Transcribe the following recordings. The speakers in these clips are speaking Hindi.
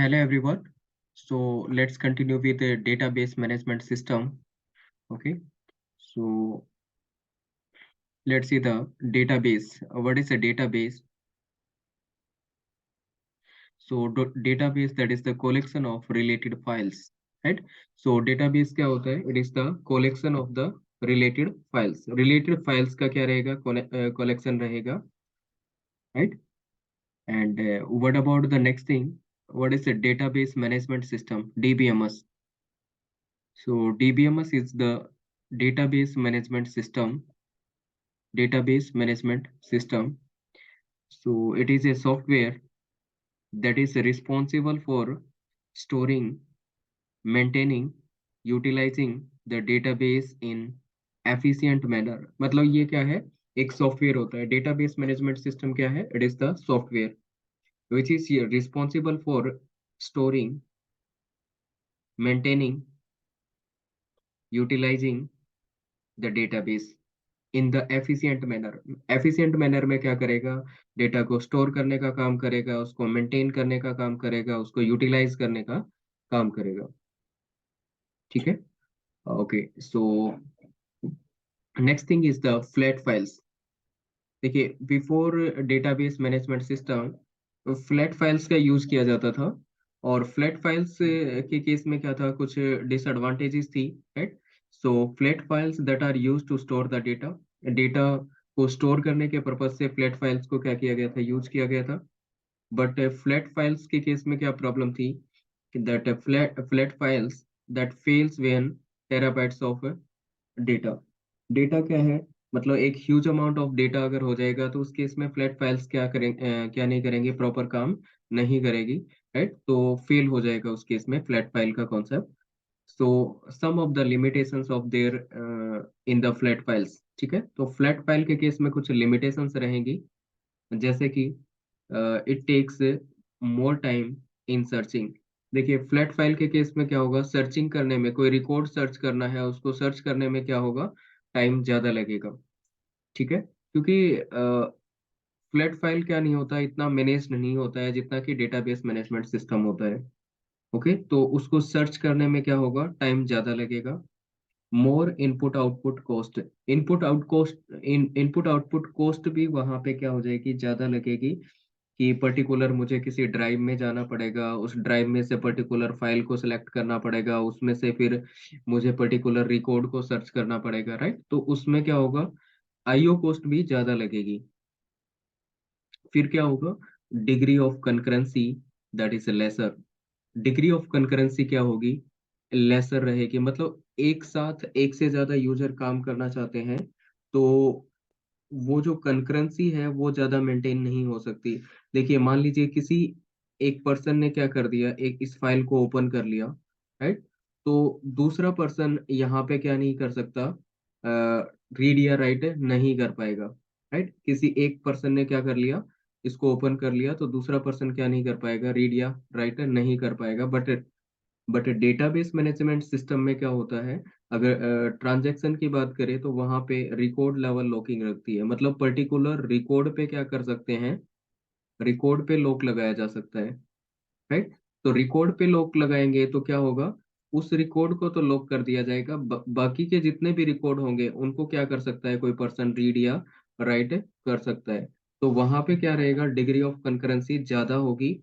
Hello everyone. So let's continue with the database management system. Okay. So let's see the database. What is a database? So database, that is the collection of related files, right? So database क्या होता है? It is the collection of the related files. Related files का क्या रहेगा? Collection रहेगा, right? And what about the next thing? What is the database management system? DBMS. So DBMS is the database management system. Database management system. So it is a software that is responsible for storing, maintaining, utilizing the database in efficient manner. मतलब ये क्या है? एक सॉफ्टवेयर होता है. डेटाबेस मैनेजमेंट सिस्टम क्या है? It is the software which is responsible for storing, maintaining, utilizing the database in the efficient manner. Efficient manner में क्या करेगा? डेटा को स्टोर करने का काम करेगा, उसको मेंटेन करने का काम करेगा, उसको यूटिलाइज करने का काम करेगा. ठीक है. Okay. So next thing is the flat files. देखिए, before database management system flat files का यूज किया जाता था. और फ्लैट फाइल्स के केस में क्या था? कुछ डिसएडवांटेजेस थी, right? So flat files that are used to store the data. Data को स्टोर करने के पर्पज से फ्लैट फाइल्स को क्या किया गया था? यूज किया गया था. बट फ्लैट फाइल्स के केस में क्या प्रॉब्लम थी? That flat files that fails when terabytes of data. Data क्या है? मतलब एक ह्यूज अमाउंट ऑफ डेटा अगर हो जाएगा तो उस केस में फ्लैट फाइल्स क्या करें, क्या नहीं करेंगे? प्रॉपर काम नहीं करेगी, राइट? तो फेल हो जाएगा उस केस में फ्लैट फाइल का concept. So some of the limitations of there in the flat files. ठीक है. तो फ्लैट फाइल के केस में कुछ लिमिटेशंस रहेंगी, जैसे कि it takes more time in searching. देखिए, फ्लैट फाइल के केस में क्या होगा? सर्चिंग करने में, कोई रिकॉर्ड सर्च करना है, उसको सर्च करने में क्या होगा? टाइम ज्यादा लगेगा. ठीक है. क्योंकि फ्लैट फाइल क्या नहीं होता, इतना मैनेज नहीं होता है जितना कि डेटाबेस मैनेजमेंट सिस्टम होता है. ओके. तो उसको सर्च करने में क्या होगा? टाइम ज्यादा लगेगा. More input output cost. Input output cost भी वहां पे क्या हो जाएगी? ज्यादा लगेगी. कि पर्टिकुलर मुझे किसी ड्राइव में जाना पड़ेगा, उस ड्राइव में से पर्टिकुलर फाइल को सिलेक्ट करना पड़ेगा, उसमें से फिर मुझे पर्टिकुलर रिकॉर्ड को सर्च करना पड़ेगा, राइट? तो उसमें क्या होगा? आईओ कॉस्ट भी ज्यादा लगेगी. फिर क्या होगा? Degree of concurrency that is lesser. Degree of concurrency क्या होगी? लेसर रहेगी. मतलब एक साथ एक से ज्यादा यूजर काम करना चाहते हैं, तो वो जो कंकरेंसी है वो ज्यादा मेंटेन नहीं हो सकती. देखिए, मान लीजिए किसी एक पर्सन ने क्या कर दिया, एक इस फाइल को ओपन कर लिया, राइट? तो दूसरा पर्सन यहाँ पे क्या नहीं कर सकता? रीड या राइट नहीं कर पाएगा, राइट? किसी एक पर्सन ने क्या कर लिया, इसको ओपन कर लिया, तो दूसरा पर्सन क्या नहीं कर पाएगा? रीड या राइट नहीं कर पाएगा. बट डेटाबेस मैनेजमेंट सिस्टम में क्या होता है? अगर ट्रांजैक्शन की बात करें तो वहां पे रिकॉर्ड लेवल लॉकिंग रखती है. मतलब पर्टिकुलर रिकॉर्ड पे क्या कर सकते हैं? रिकॉर्ड पे लॉक लगाया जा सकता है, राइट? तो रिकॉर्ड पे लॉक लगाएंगे तो क्या होगा? उस रिकॉर्ड को तो लॉक कर दिया जाएगा, बाकी के जितने भी रिकॉर्ड होंगे उनको क्या कर सकता है? कोई पर्सन रीड या राइट कर सकता है. तो वहां पे क्या रहेगा? डिग्री ऑफ कंकरेंसी ज्यादा होगी.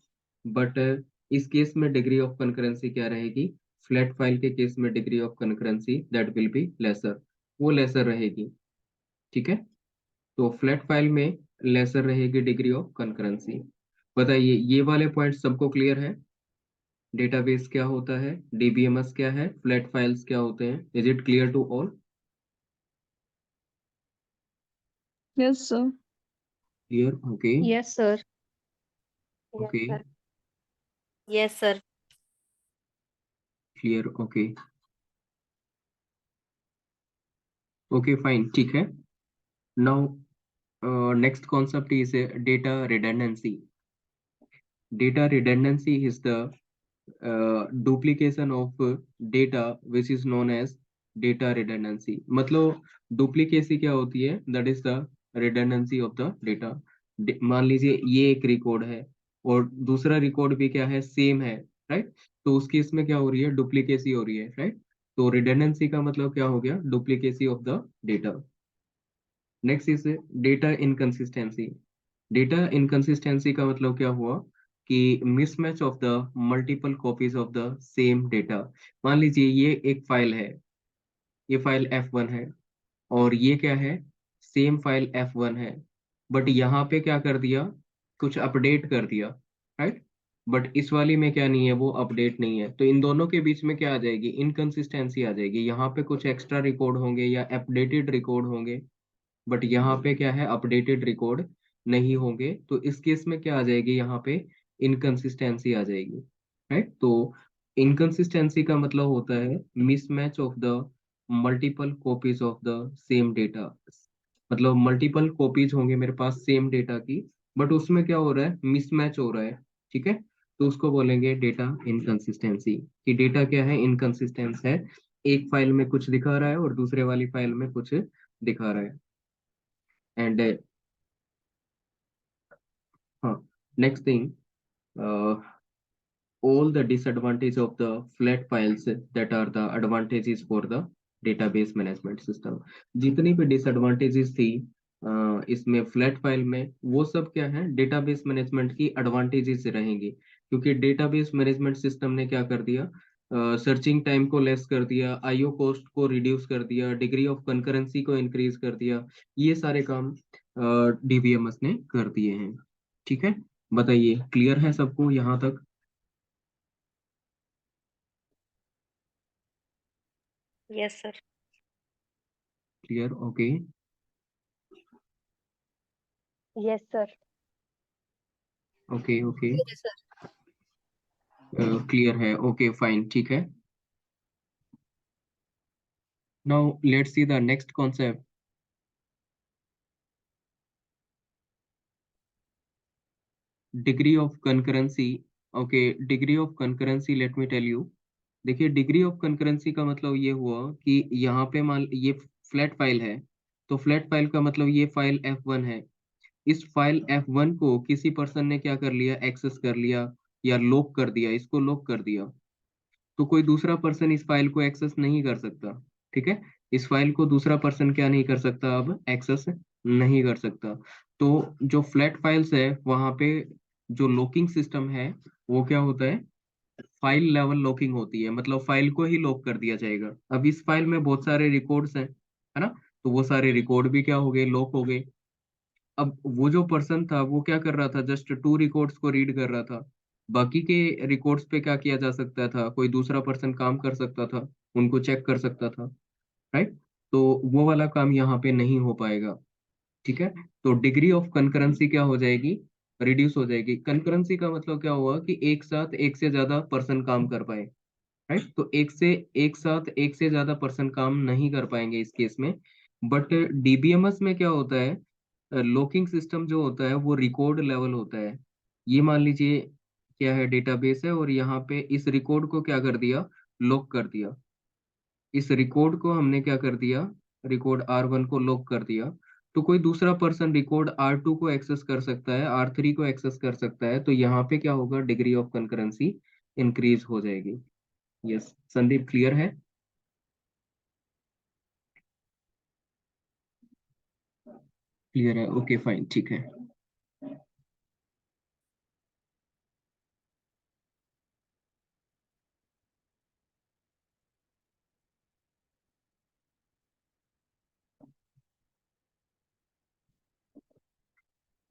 बट इस केस में डिग्री ऑफ कंकरेंसी क्या रहेगी? फ्लैट फाइल के केस में degree of concurrency that will be lesser. वो लेसर रहेगी. ठीक है. तो फ्लैट फाइल में लेसर रहेगी डिग्री ऑफ कंकरेंसी. बताइए, ये वाले पॉइंट सबको क्लियर है? डेटाबेस क्या होता है, डीबीएमएस क्या है, फ्लैट फाइल्स क्या होते हैं? Is it clear to all? Yes, sir. Clear. Okay. Yes, sir. Yes, okay. sir. Yes, sir. Clear. Okay. Okay, fine. ठीक है. Now next concept is data redundancy. Data redundancy is the duplication of data which is known as data redundancy. मतलब डुप्लीकेसी क्या होती है? That is the redundancy of the data. मान लीजिए ये एक रिकॉर्ड है और दूसरा रिकॉर्ड भी क्या है, सेम है, राइट। तो उसकी इसमें क्या हो रही है, डुप्लीकेसी हो रही है, राइट। तो रिडंडेंसी का मतलब क्या हो गया, duplicacy of the data. Next is data inconsistency. Data inconsistency का मतलब क्या हुआ कि mismatch of the multiple copies of the same data. मान लीजिए ये एक फाइल है, ये फाइल F1 है, और ये क्या है, सेम फाइल F1 है, बट यहाँ पे क्या कर दिया, कुछ अपडेट कर दिया, राइट। बट इस वाली में क्या नहीं है, वो अपडेट नहीं है, तो इन दोनों के बीच में क्या आ जाएगी, इनकंसिस्टेंसी आ जाएगी। यहाँ पे कुछ एक्स्ट्रा रिकॉर्ड होंगे या अपडेटेड रिकॉर्ड होंगे, बट यहाँ पे क्या है, अपडेटेड रिकॉर्ड नहीं होंगे। तो इस केस में क्या आ जाएगी, यहाँ पे इनकंसिस्टेंसी आ जाएगी, राइट। तो इनकंसिस्टेंसी का मतलब होता है mismatch of the multiple copies of the same data. मतलब मल्टीपल कॉपीज होंगे मेरे पास सेम डेटा की, बट उसमें क्या हो रहा है, मिसमैच हो रहा है, ठीक है। तो उसको बोलेंगे डेटा इनकंसिस्टेंसी, कि डेटा क्या है, इनकंसिस्टेंस है, एक फाइल में कुछ दिखा रहा है और दूसरे वाली फाइल में कुछ दिखा रहा है। एंड हाँ, next thing, all the disadvantage of the flat files that are the advantages for the database management system। जितनी भी डिसएडवांटेजेस थी इसमें फ्लैट फाइल में, वो सब क्या है, डेटाबेस मैनेजमेंट की एडवांटेजेस रहेंगी। क्योंकि डेटाबेस मैनेजमेंट सिस्टम ने क्या कर दिया, सर्चिंग टाइम को लेस कर दिया, आईओ कॉस्ट को रिड्यूस कर दिया, डिग्री ऑफ कंकरेंसी को इंक्रीज कर दिया। ये सारे काम डीबीएमएस ने कर दिए हैं, ठीक है। बताइए, क्लियर है सबको यहाँ तक? Yes, sir. Clear, okay. Yes, sir. Okay okay, Clear है sir. क्लियर है, ओके फाइन, ठीक है। Now let's see the next concept, degree of concurrency. Okay, degree of concurrency, let me tell you. देखिए, डिग्री ऑफ कंकरेंसी का मतलब ये हुआ कि यहाँ पे मान ये फ्लैट फाइल है, तो फ्लैट फाइल का मतलब ये फाइल F1 है। इस फाइल F1 को किसी पर्सन ने क्या कर लिया, एक्सेस कर लिया या लॉक कर दिया, इसको लॉक कर दिया, तो कोई दूसरा पर्सन इस फाइल को एक्सेस नहीं कर सकता, ठीक है। इस फाइल को दूसरा पर्सन क्या नहीं कर सकता, अब एक्सेस नहीं कर सकता। तो जो फ्लैट फाइल्स है वहां पे जो लॉकिंग सिस्टम है, वो क्या होता है, फाइल लेवल लॉकिंग होती है, मतलब फाइल को ही लॉक कर दिया जाएगा। अब इस फाइल में बहुत सारे रिकॉर्ड्स हैं, है ना, तो वो सारे रिकॉर्ड भी क्या हो गए, लॉक हो गए। अब वो जो पर्सन था वो क्या कर रहा था, जस्ट 2 रिकॉर्ड्स को रीड कर रहा था। बाकी के रिकॉर्ड्स पे क्या किया जा सकता था, कोई दूसरा पर्सन काम कर सकता था, उनको चेक कर सकता था, राइट। तो वो वाला काम यहाँ पे नहीं हो पाएगा, ठीक है। तो डिग्री ऑफ कंकरेंसी क्या हो जाएगी, रिड्यूस हो जाएगी। कंकरेंसी का मतलब क्या हुआ कि एक साथ एक से ज्यादा पर्सन काम कर पाए, राइट। तो एक साथ एक से ज्यादा पर्सन काम नहीं कर पाएंगे इस केस में। बट डीबीएमएस में क्या होता है, लॉकिंग सिस्टम जो होता है वो रिकॉर्ड लेवल होता है। ये मान लीजिए क्या है, डेटाबेस है, और यहाँ पे इस रिकॉर्ड को क्या कर दिया, लॉक कर दिया। इस रिकॉर्ड को हमने क्या कर दिया, रिकॉर्ड R1 को लॉक कर दिया। तो कोई दूसरा पर्सन रिकॉर्ड R2 को एक्सेस कर सकता है, R3 को एक्सेस कर सकता है, तो यहाँ पे क्या होगा, डिग्री ऑफ कंकरेंसी इंक्रीज हो जाएगी। यस संदीप, क्लियर है? क्लियर है, ओके फाइन, ठीक है।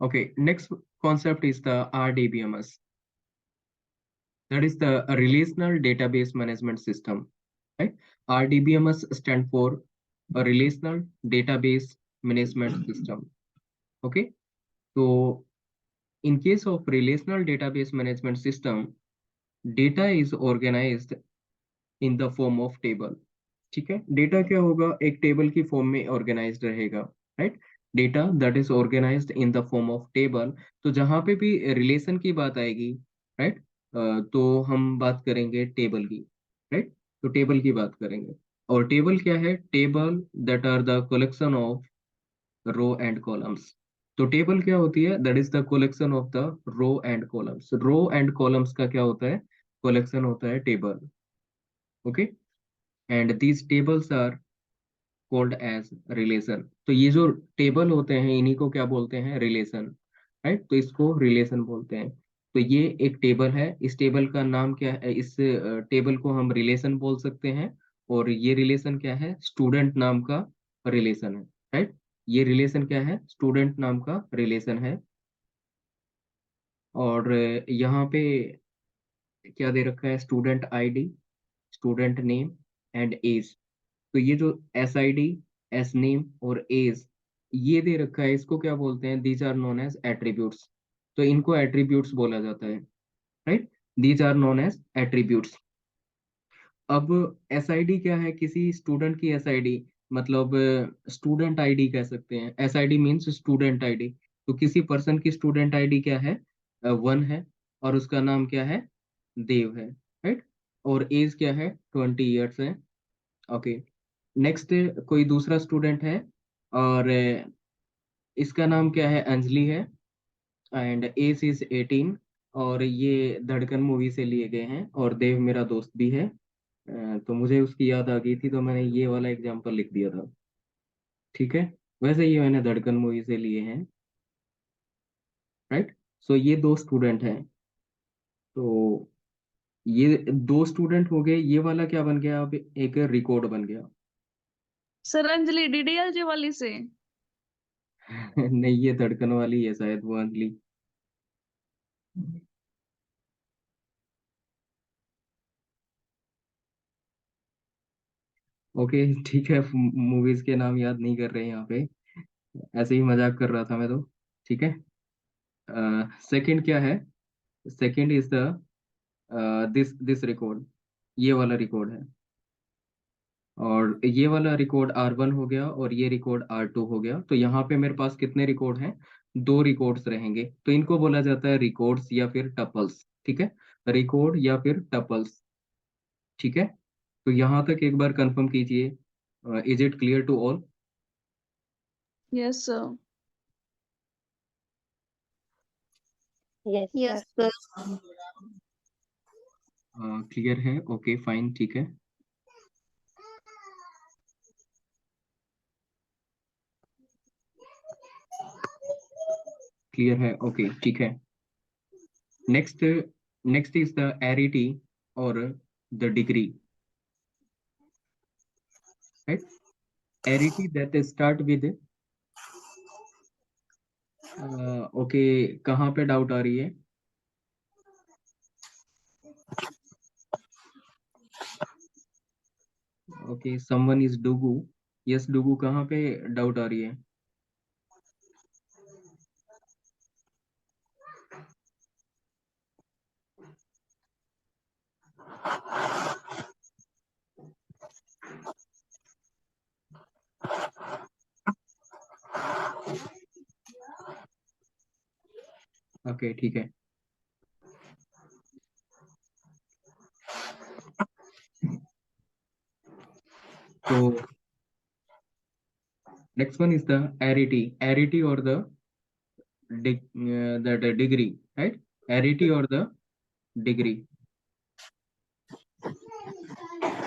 Okay, next concept is the RDBMS. That is the Relational Database Management System, right? RDBMS stand for a Relational Database Management System. Okay, so in case of Relational Database Management System, data is organized in the form of table. ठीक है, डेटा क्या होगा, एक टेबल की फॉर्म में ऑर्गेनाइज्ड रहेगा, right. Data that is organised in the form of table. तो जहां पे भी रिलेशन की बात आएगी, राइट, तो हम बात करेंगे टेबल की, राइट। तो टेबल की बात करेंगे, और टेबल क्या है, table that are the collection of row and columns. तो टेबल क्या होती है? That is the collection of the row and columns. Row and columns का क्या होता है? कलेक्शन होता है table. Okay, and these tables are called as relation. तो ये जो टेबल होते हैं इन्हीं को क्या बोलते हैं? Relation, right? तो इसको रिलेशन बोलते हैं। तो ये एक टेबल है, इस टेबल का नाम क्या है? इस टेबल को हम रिलेशन बोल सकते हैं। और ये रिलेशन क्या है? स्टूडेंट नाम का रिलेशन है, राइट? ये रिलेशन क्या है? स्टूडेंट नाम का रिलेशन है। और यहाँ पे क्या दे रखा है? Student ID, student name and age. तो ये जो S I D, S name और एज ये दे रखा है, इसको क्या बोलते हैं? These are known as attributes. तो इनको एट्रीब्यूट्स बोला जाता है, right? These are known as attributes. अब एस आई डी क्या है? किसी स्टूडेंट की एस आई डी, मतलब स्टूडेंट आईडी कह सकते हैं। S I D means student ID. तो किसी पर्सन की स्टूडेंट आईडी क्या है? 1 है, और उसका नाम क्या है? देव है, राइट? और एज क्या है? 20 ईयर्स है। ओके, नेक्स्ट कोई दूसरा स्टूडेंट है, और इसका नाम क्या है? अंजलि है, एंड एज इज 18। और ये धड़कन मूवी से लिए गए हैं, और देव मेरा दोस्त भी है। तो मुझे उसकी याद आ गई थी, तो मैंने ये वाला एग्जांपल लिख दिया था। ठीक है, वैसे ये मैंने धड़कन मूवी से लिए हैं, राइट? सो ये दो स्टूडेंट हैं। तो ये दो स्टूडेंट हो गए, ये वाला क्या बन गया? अब एक रिकॉर्ड बन गया। सर अंजलि डीडीएलजे वाली से। नहीं, ये धड़कन वाली है शायद, वो अंजलि। ओके, ठीक है, मूवीज के नाम याद नहीं कर रहे हैं यहाँ पे, ऐसे ही मजाक कर रहा था मैं तो। ठीक है, सेकंड क्या है? Second is the this this record, ये वाला रिकॉर्ड है। और ये वाला रिकॉर्ड R1 हो गया, और ये रिकॉर्ड R2 हो गया। तो यहाँ पे मेरे पास कितने रिकॉर्ड हैं? दो रिकॉर्ड्स रहेंगे। तो इनको बोला जाता है रिकॉर्ड्स या फिर टपल्स। ठीक है, रिकॉर्ड या फिर टपल्स। ठीक है, तो यहाँ तक एक बार कंफर्म कीजिए। Is it clear to all? Yes sir. Yes, Yes, sir. sir. Clear है? ओके, फाइन, ठीक है। क्लियर है? ओके, ठीक है। Next, next is the arity और the degree, right? Arity that start with, okay, कहाँ पे डाउट आ रही है? ओके, someone is Dugu. Yes Dugu, कहाँ पे डाउट आ रही है? ओके, ठीक है। तो नेक्स्ट वन इज द एरिटी, एरिटी और द डिग्री, राइट? एरिटी और द डिग्री।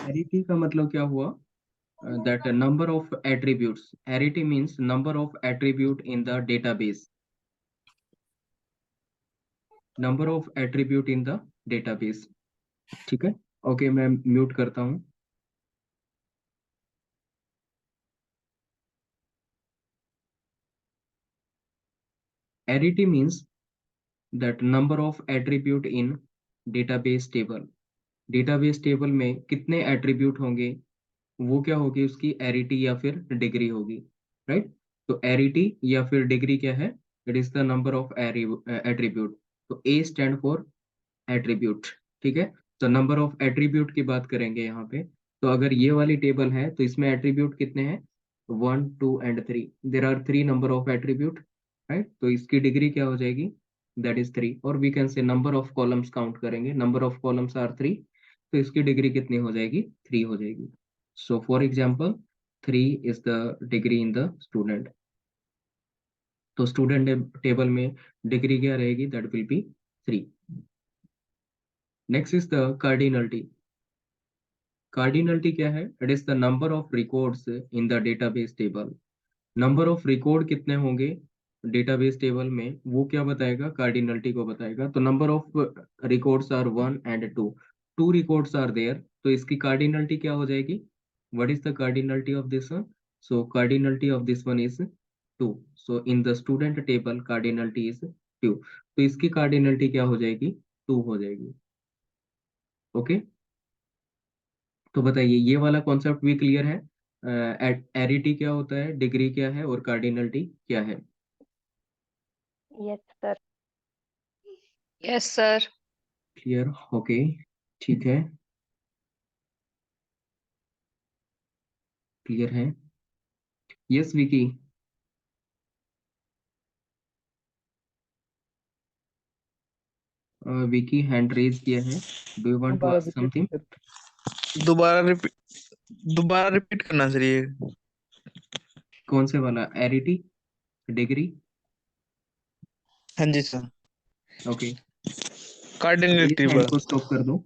एरिटी का मतलब क्या हुआ? That number of attributes. Arity means number of attribute in the database. Number of attribute in the database. ठीक है, ओके, मैं म्यूट करता हूँ। Arity means that number of attribute in database table. Database table में कितने attribute होंगे, वो क्या होगी? उसकी एरिटी या फिर डिग्री होगी, राइट? तो एरिटी या फिर डिग्री क्या है? It is the number of attribute. तो ए स्टैंड फॉर एट्रीब्यूट। ठीक है, तो नंबर ऑफ एट्रीब्यूट की बात करेंगे यहाँ पे। तो अगर ये वाली टेबल है, तो इसमें एट्रीब्यूट कितने हैं? 1, 2 and 3। There are 3 number of attribute, right? तो इसकी डिग्री क्या हो जाएगी? That is 3। और we can say number of columns count करेंगे, नंबर ऑफ कॉलम्स आर 3। तो इसकी डिग्री कितनी हो जाएगी? 3 हो जाएगी। So for example, 3 is the degree in the student. तो स्टूडेंट टेबल में डिग्री क्या रहेगी, that will be 3। Next is the cardinality. Cardinality क्या है, it is the number of records in the database table. Number of record कितने होंगे डेटाबेस टेबल में, वो क्या बताएगा, कार्डिनलिटी को बताएगा। तो number of records are 1 and 2, 2 records are there, तो इसकी कार्डिनलिटी क्या हो जाएगी, what is the cardinality of this one, so cardinality of this one is 2। So in the student table cardinality is 2, तो इसकी कार्डिनलिटी क्या हो जाएगी, 2 हो जाएगी। ओके, तो बताइए ये वाला कॉन्सेप्ट भी क्लियर है, एरिटी क्या होता है, डिग्री क्या है, और कार्डिनलिटी क्या है। Yes, sir. Yes sir. Clear, okay, ठीक है, क्लियर है। Yes Vicky, Vicky hand raise किया है, do you want to ask something. दोबारा रिपीट दोबारा रिपीट करना सर ये। कौन से वाला, एरिटी, डिग्री, हाँ जी सर। ओके, इस कार्डिनलिटी हैंड बस। को स्टॉप कर दो,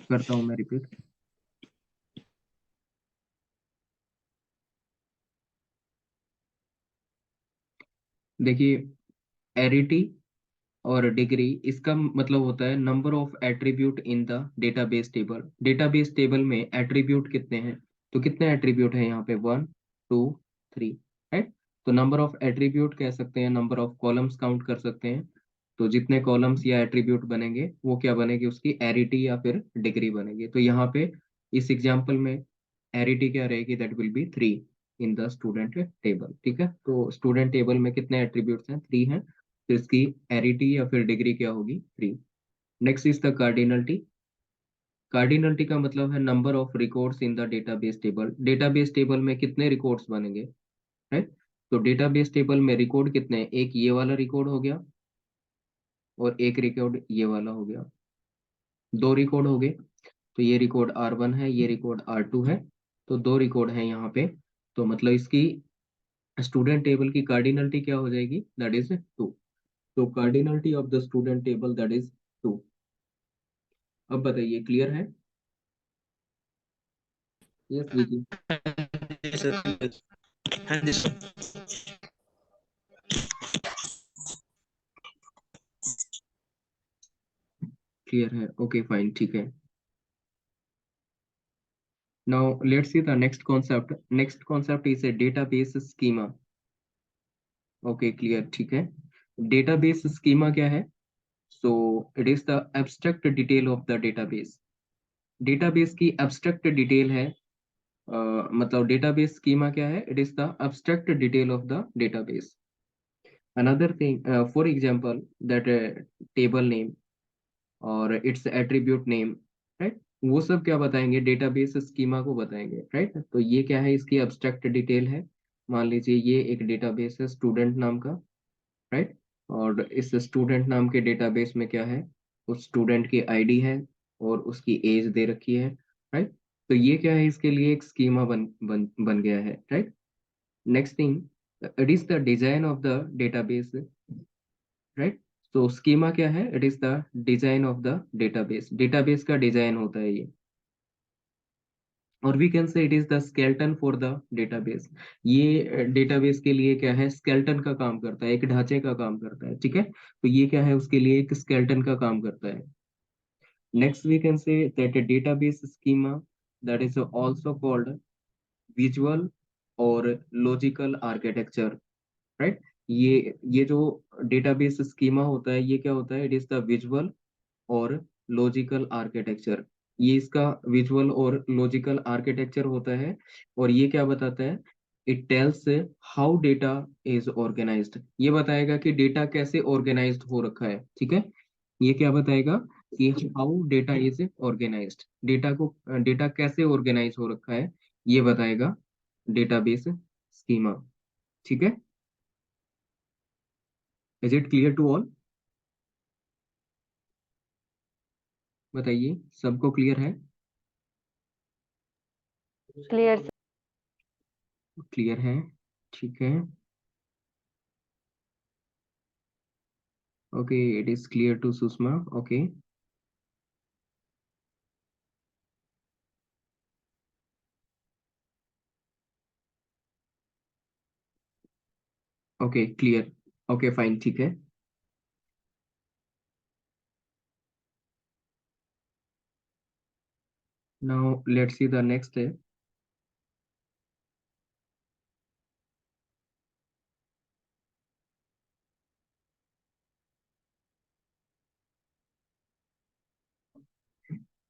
करता हूँ मैं रिपीट। देखिए, एरिटी और डिग्री, इसका मतलब होता है number of attribute in the database table. Database table में एट्रीब्यूट कितने हैं, तो कितने एट्रीब्यूट हैं यहाँ पे, 1 2 3 है। तो नंबर ऑफ एट्रीब्यूट कह सकते हैं, नंबर ऑफ कॉलम्स काउंट कर सकते हैं। तो जितने कॉलम्स या एट्रीब्यूट बनेंगे वो क्या बनेगी, उसकी एरिटी या फिर डिग्री बनेगी। तो यहाँ पे इस एग्जाम्पल में एरिटी क्या रहेगी, that will be 3 in the student table. ठीक है, तो स्टूडेंट टेबल में कितने एट्रीब्यूट्स हैं, 3 हैं, तो इसकी एरिटी या फिर डिग्री क्या होगी, 3। Next is the cardinality. Cardinality का मतलब है number of records in the database table. Database table में कितने रिकॉर्ड्स बनेंगे, है। तो डेटाबेस टेबल में रिकॉर्ड कितने हैं, एक ये वाला रिकॉर्ड हो गया और एक रिकॉर्ड ये वाला हो गया, 2 रिकॉर्ड हो गए। तो ये रिकॉर्ड R1 है, ये रिकॉर्ड R2 है, तो 2 रिकॉर्ड है यहाँ पे। तो मतलब इसकी स्टूडेंट टेबल की कार्डिनलिटी क्या हो जाएगी, दैट इज 2। तो cardinality of the student table that is 2। अब बताइए क्लियर है। यस विकी, हाँ जी सर। हाँ जी सर। क्लियर है, ओके फाइन, ठीक है। Now let's see the next concept. Next concept is a database schema. Okay clear, ठीक है। डेटाबेस स्कीमा क्या है, सो it is the abstract detail of the database. Database की एब्स्ट्रैक्ट डिटेल है, मतलब डेटाबेस स्कीमा क्या है, it is the abstract detail of the database. Another thing, for example that table name और इट्स एट्रीब्यूट नेम, राइट, वो सब क्या बताएंगे, डेटाबेस स्कीमा को बताएंगे, राइट। तो ये क्या है, इसकी एब्स्ट्रैक्ट डिटेल है। मान लीजिए ये एक डेटाबेस है स्टूडेंट नाम का, राइट, और इस स्टूडेंट नाम के डेटाबेस में क्या है, उस स्टूडेंट की आईडी है और उसकी एज दे रखी है, राइट। तो ये क्या है, इसके लिए एक स्कीमा बन गया है, right. Next thing, it is the design of the database, right. तो स्कीमा क्या है, it is the design of the database. Database का डिजाइन होता है ये, और we can say it is the skeleton for the database. ये डेटाबेस के लिए क्या है, स्केलेटन का काम करता है, एक ढांचे का काम करता है, ठीक है। तो ये क्या है, उसके लिए एक स्केलेटन का काम करता है। Next we can say that database schema that is also called visual और लॉजिकल आर्किटेक्चर, राइट। ये जो डेटाबेस स्कीमा होता है, ये क्या होता है, इट इज द विजुअल और लॉजिकल आर्किटेक्चर। ये इसका विजुअल और लॉजिकल आर्किटेक्चर होता है, और ये क्या बताता है, it tells how data is organised. ये बताएगा कि डेटा कैसे ऑर्गेनाइज्ड हो रखा है, ठीक है। ये क्या बताएगा कि how data is organised, data को, डेटा कैसे ऑर्गेनाइज हो रखा है, ये बताएगा डेटाबेस स्कीमा, ठीक है। Is it clear to all, बताइए सबको क्लियर है। Clear, sir. क्लियर है, ठीक है, okay, it is clear to Sushma, okay. Okay, clear, okay fine, ठीक है। Now let's see the next है।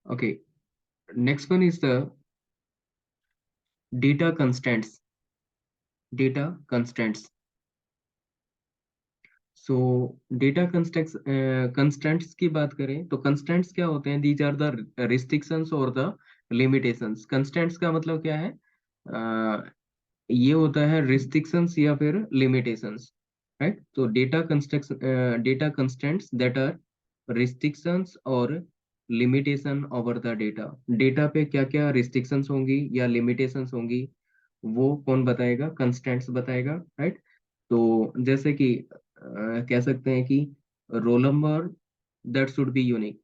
Okay, next one is the data constants. Data constants, so data constants की बात करें तो कंस्टेंट्स क्या होते हैं? दीज आर द रिस्ट्रिक्शंस और द लिमिटेशंस। कंस्टेंट्स का मतलब क्या है? ये होता है रिस्ट्रिक्शंस या फिर लिमिटेशंस, राइट? तो data constants that are restrictions और limitation over the data. Data पे क्या क्या रिस्ट्रिक्शंस होंगी या लिमिटेशंस होंगी, वो कौन बताएगा? कंस्टेंट्स बताएगा, राइट? तो जैसे कि कह सकते हैं कि roll number that should be unique.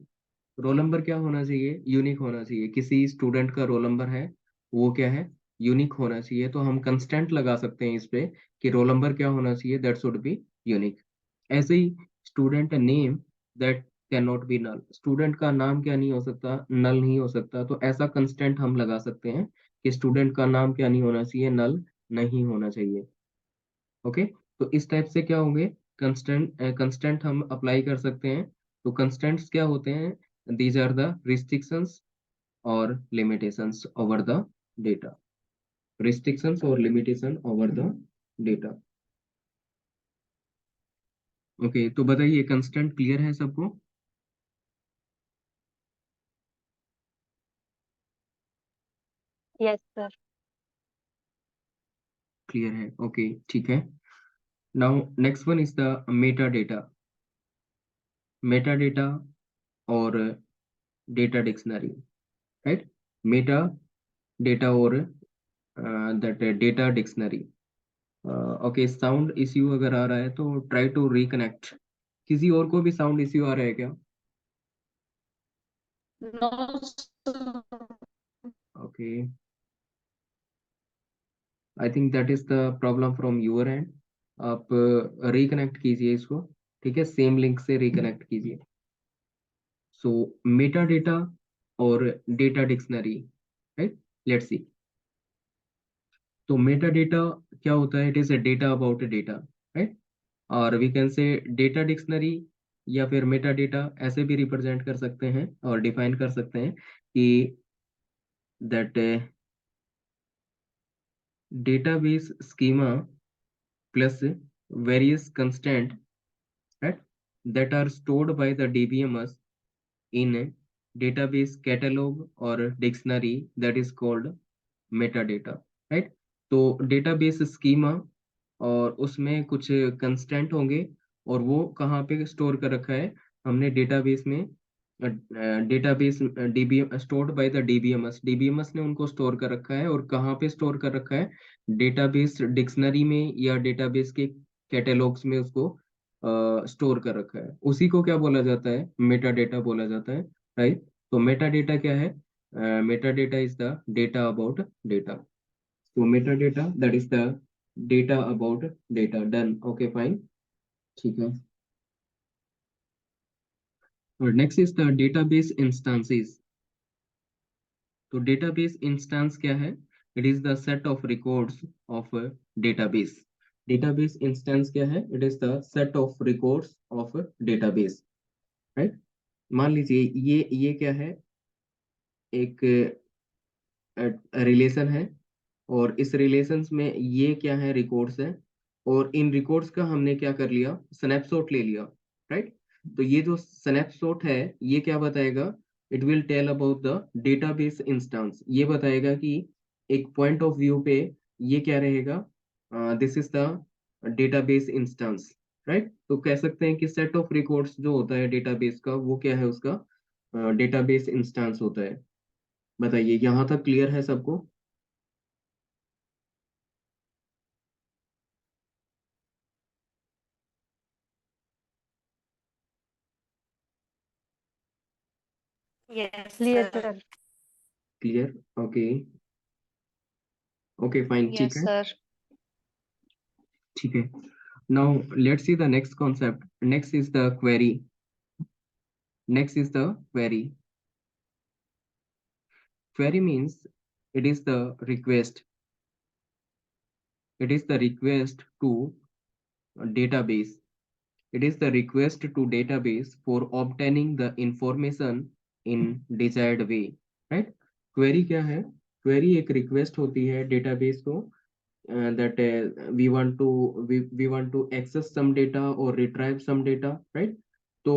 Roll number क्या होना चाहिए? यूनिक होना चाहिए। किसी स्टूडेंट का रोल नंबर है, वो क्या है? यूनिक होना चाहिए। तो हम कंस्टेंट लगा सकते हैं इस पे कि रोल नंबर क्या होना चाहिए? That should be unique. ऐसे ही student name that can not be null. Student का नाम क्या नहीं हो सकता? नल नहीं हो सकता। तो ऐसा कंस्टेंट हम लगा सकते हैं कि स्टूडेंट का नाम क्या नहीं होना चाहिए? नल नहीं होना चाहिए। ओके, तो इस टाइप से क्या होंगे? कंस्टेंट हम अप्लाई कर सकते हैं। तो कंस्टेंट्स क्या होते हैं? दीज आर द रिस्ट्रिक्शंस और limitations over the data. Restrictions और limitation over the data. Okay, तो बताइए कंस्टेंट क्लियर है सबको? Yes sir. क्लियर है, ओके, ठीक है। Now next one is the meta data. Meta data और data dictionary, right? Meta data और that data dictionary. Okay, sound issue अगर आ रहा है तो ट्राई टू रिकनेक्ट। किसी और को भी साउंड इश्यू आ रहा है क्या? No sir. Okay, I think that is the problem from your end. आप रिकनेक्ट कीजिए इसको, ठीक है? सेम लिंक से रिकनेक्ट कीजिए। सो मेटा डेटा और data dictionary, right? Let's see. तो मेटा डेटा क्या होता है? It is a data about data, right? और we can say data dictionary या फिर मेटा डेटा ऐसे भी रिप्रेजेंट कर सकते हैं और डिफाइन कर सकते हैं कि that database schema plus various constant, right, that are stored by the DBMS in a database catalog or dictionary that is called metadata, right? तो database schema और उसमें कुछ कंस्टेंट होंगे और वो कहाँ पे स्टोर कर रखा है? हमने डेटाबेस में, database DBM stored by the DBMS. DBMS ने उनको स्टोर कर रखा है और कहाँ पे स्टोर कर रखा है? डेटाबेस डिक्शनरी में या डेटाबेस के कैटलॉग्स में उसको स्टोर कर रखा है। उसी को क्या बोला जाता है? मेटा डेटा बोला जाता है, राइट? तो मेटा डेटा क्या है? Meta data is the data about data. तो meta data that is the data about data. Done, okay fine, ठीक है। और next is the database instances. तो डेटाबेस इंस्टेंस क्या है? It is the set of records of database. Database instance क्या है? It is the set of records of database, right? मान लीजिए ये क्या है? एक रिलेशन है और इस रिलेशंस में ये क्या है? रिकॉर्ड्स है। और इन रिकॉर्ड्स का हमने क्या कर लिया? स्नैपशॉट ले लिया, राइट? तो ये जो स्नैपशॉट है, ये क्या बताएगा? It will tell about the database instance. ये बताएगा कि एक पॉइंट ऑफ व्यू पे ये क्या रहेगा? This is the database instance, right? तो कह सकते हैं कि सेट ऑफ रिकॉर्ड्स जो होता है डेटाबेस का, वो क्या है? उसका डेटाबेस इंस्टेंस होता है। बताइए, यहाँ तक क्लियर है सबको? Yes, Clear, sir. sir. Clear, okay, okay fine, ठीक Yes, है, sir. ठीक है। Now let's see the next concept. Next is the query. Next is the query. Query means it is the request. It is the request to database. It is the request to database for obtaining the information in desired way. Right? Query क्या है? Query एक request होती है database को that we want to access some data or retrieve some data, right? तो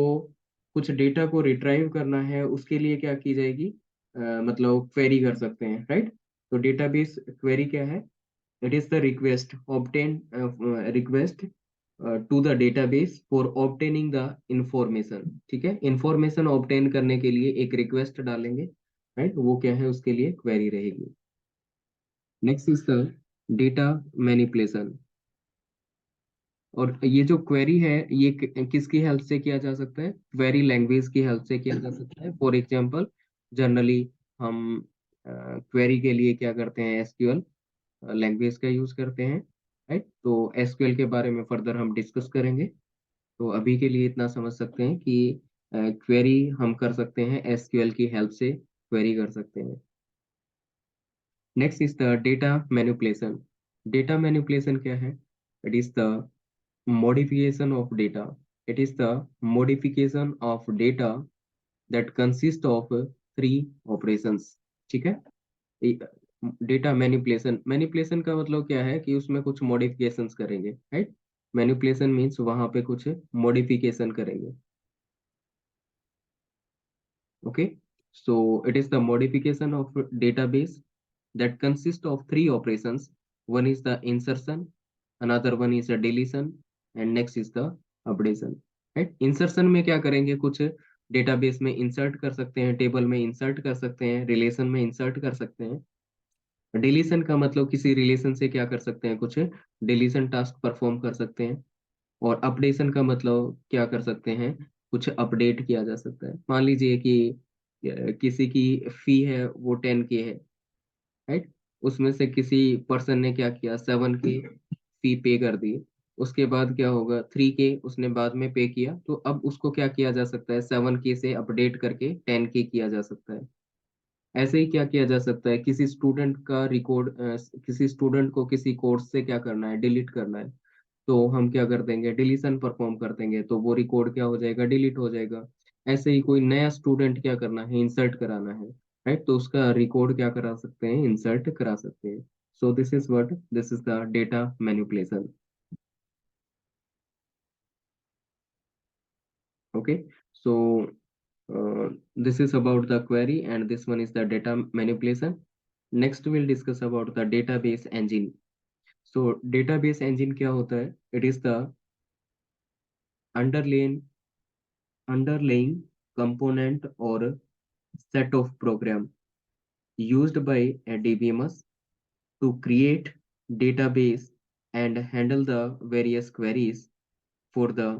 कुछ डेटा को रिट्राइव करना है, उसके लिए क्या की जाएगी? मतलब क्वेरी कर सकते हैं, राइट? तो डेटाबेस क्वेरी क्या है? It is the request obtain request to the database for obtaining the information. ठीक है, इंफॉर्मेशन ऑब्टेन करने के लिए एक रिक्वेस्ट डालेंगे, राइट? वो क्या है? उसके लिए क्वेरी रहेगी। Next is the data manipulation. और ये जो क्वेरी है, ये किसकी हेल्प से किया जा सकता है? क्वेरी लैंग्वेज की हेल्प से किया जा सकता है। फॉर एग्जांपल, जनरली हम क्वेरी के लिए क्या करते हैं? एसक्यूएल लैंग्वेज का यूज करते हैं, राइट? तो एसक्यूएल के बारे में फर्दर हम डिस्कस करेंगे। तो अभी के लिए इतना समझ सकते हैं कि क्वेरी हम कर सकते हैं, एसक्यूएल की हेल्प से क्वेरी कर सकते हैं। Next is the data manipulation. Data manipulation क्या है? It is the modification of data. It is the modification of data that consists of three operations. ठीक है? डेटा मैनिपुलेशन, मैनिपुलेशन का मतलब क्या है? कि उसमें कुछ मॉडिफिकेशंस करेंगे, राइट? मैनिपुलेशन मीन्स वहां पे कुछ मॉडिफिकेशन करेंगे। Okay, so it is the modification of database that consist of three operations. One is the insertion, another one is the deletion, and next is the updation. Right? Insertion में क्या करेंगे? कुछ डेटाबेस में इंसर्ट कर सकते हैं, टेबल में इंसर्ट कर सकते हैं, रिलेशन में इंसर्ट कर सकते हैं। डिलीशन का मतलब किसी रिलेशन से क्या कर सकते हैं? कुछ डिलीशन टास्क परफॉर्म कर सकते हैं। और अपडेशन का मतलब क्या कर सकते हैं? कुछ अपडेट किया जा सकता है। मान लीजिए कि किसी की फी है वो 10K है, राइट? उसमें से किसी पर्सन ने क्या किया? 7K फी पे कर दी। उसके बाद क्या होगा? 3K उसने बाद में पे किया, तो अब उसको क्या किया जा सकता है? 7K से अपडेट करके 10K किया जा सकता है। ऐसे ही क्या किया जा सकता है? किसी स्टूडेंट का रिकॉर्ड, किसी स्टूडेंट को किसी कोर्स से क्या करना है? डिलीट करना है। तो हम क्या कर देंगे? डिलीशन परफॉर्म कर देंगे, तो वो रिकॉर्ड क्या हो जाएगा? डिलीट हो जाएगा। ऐसे ही कोई नया स्टूडेंट क्या करना है? इंसर्ट कराना है, राइट? तो उसका रिकॉर्ड क्या करा सकते हैं? इंसर्ट करा सकते हैं। So this is the data manipulation. Okay, so this is about the query and this one is the data manipulation. Next we'll discuss about the database engine. So database engine क्या होता है? It is the underlying component or set of program used by a DBMS to create database and handle the various queries for the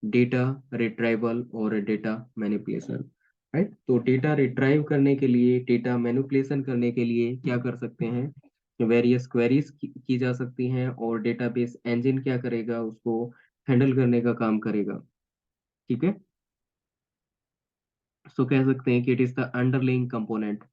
data retrieval or data manipulation, right? तो डेटा रिट्राइव करने के लिए, डेटा मैनिपुलेशन करने के लिए क्या कर सकते हैं? वेरियस क्वेरीज की जा सकती हैं, और डेटाबेस इंजन क्या करेगा? उसको हैंडल करने का काम करेगा। ठीक है, सो कह सकते हैं कि it is the underlying component,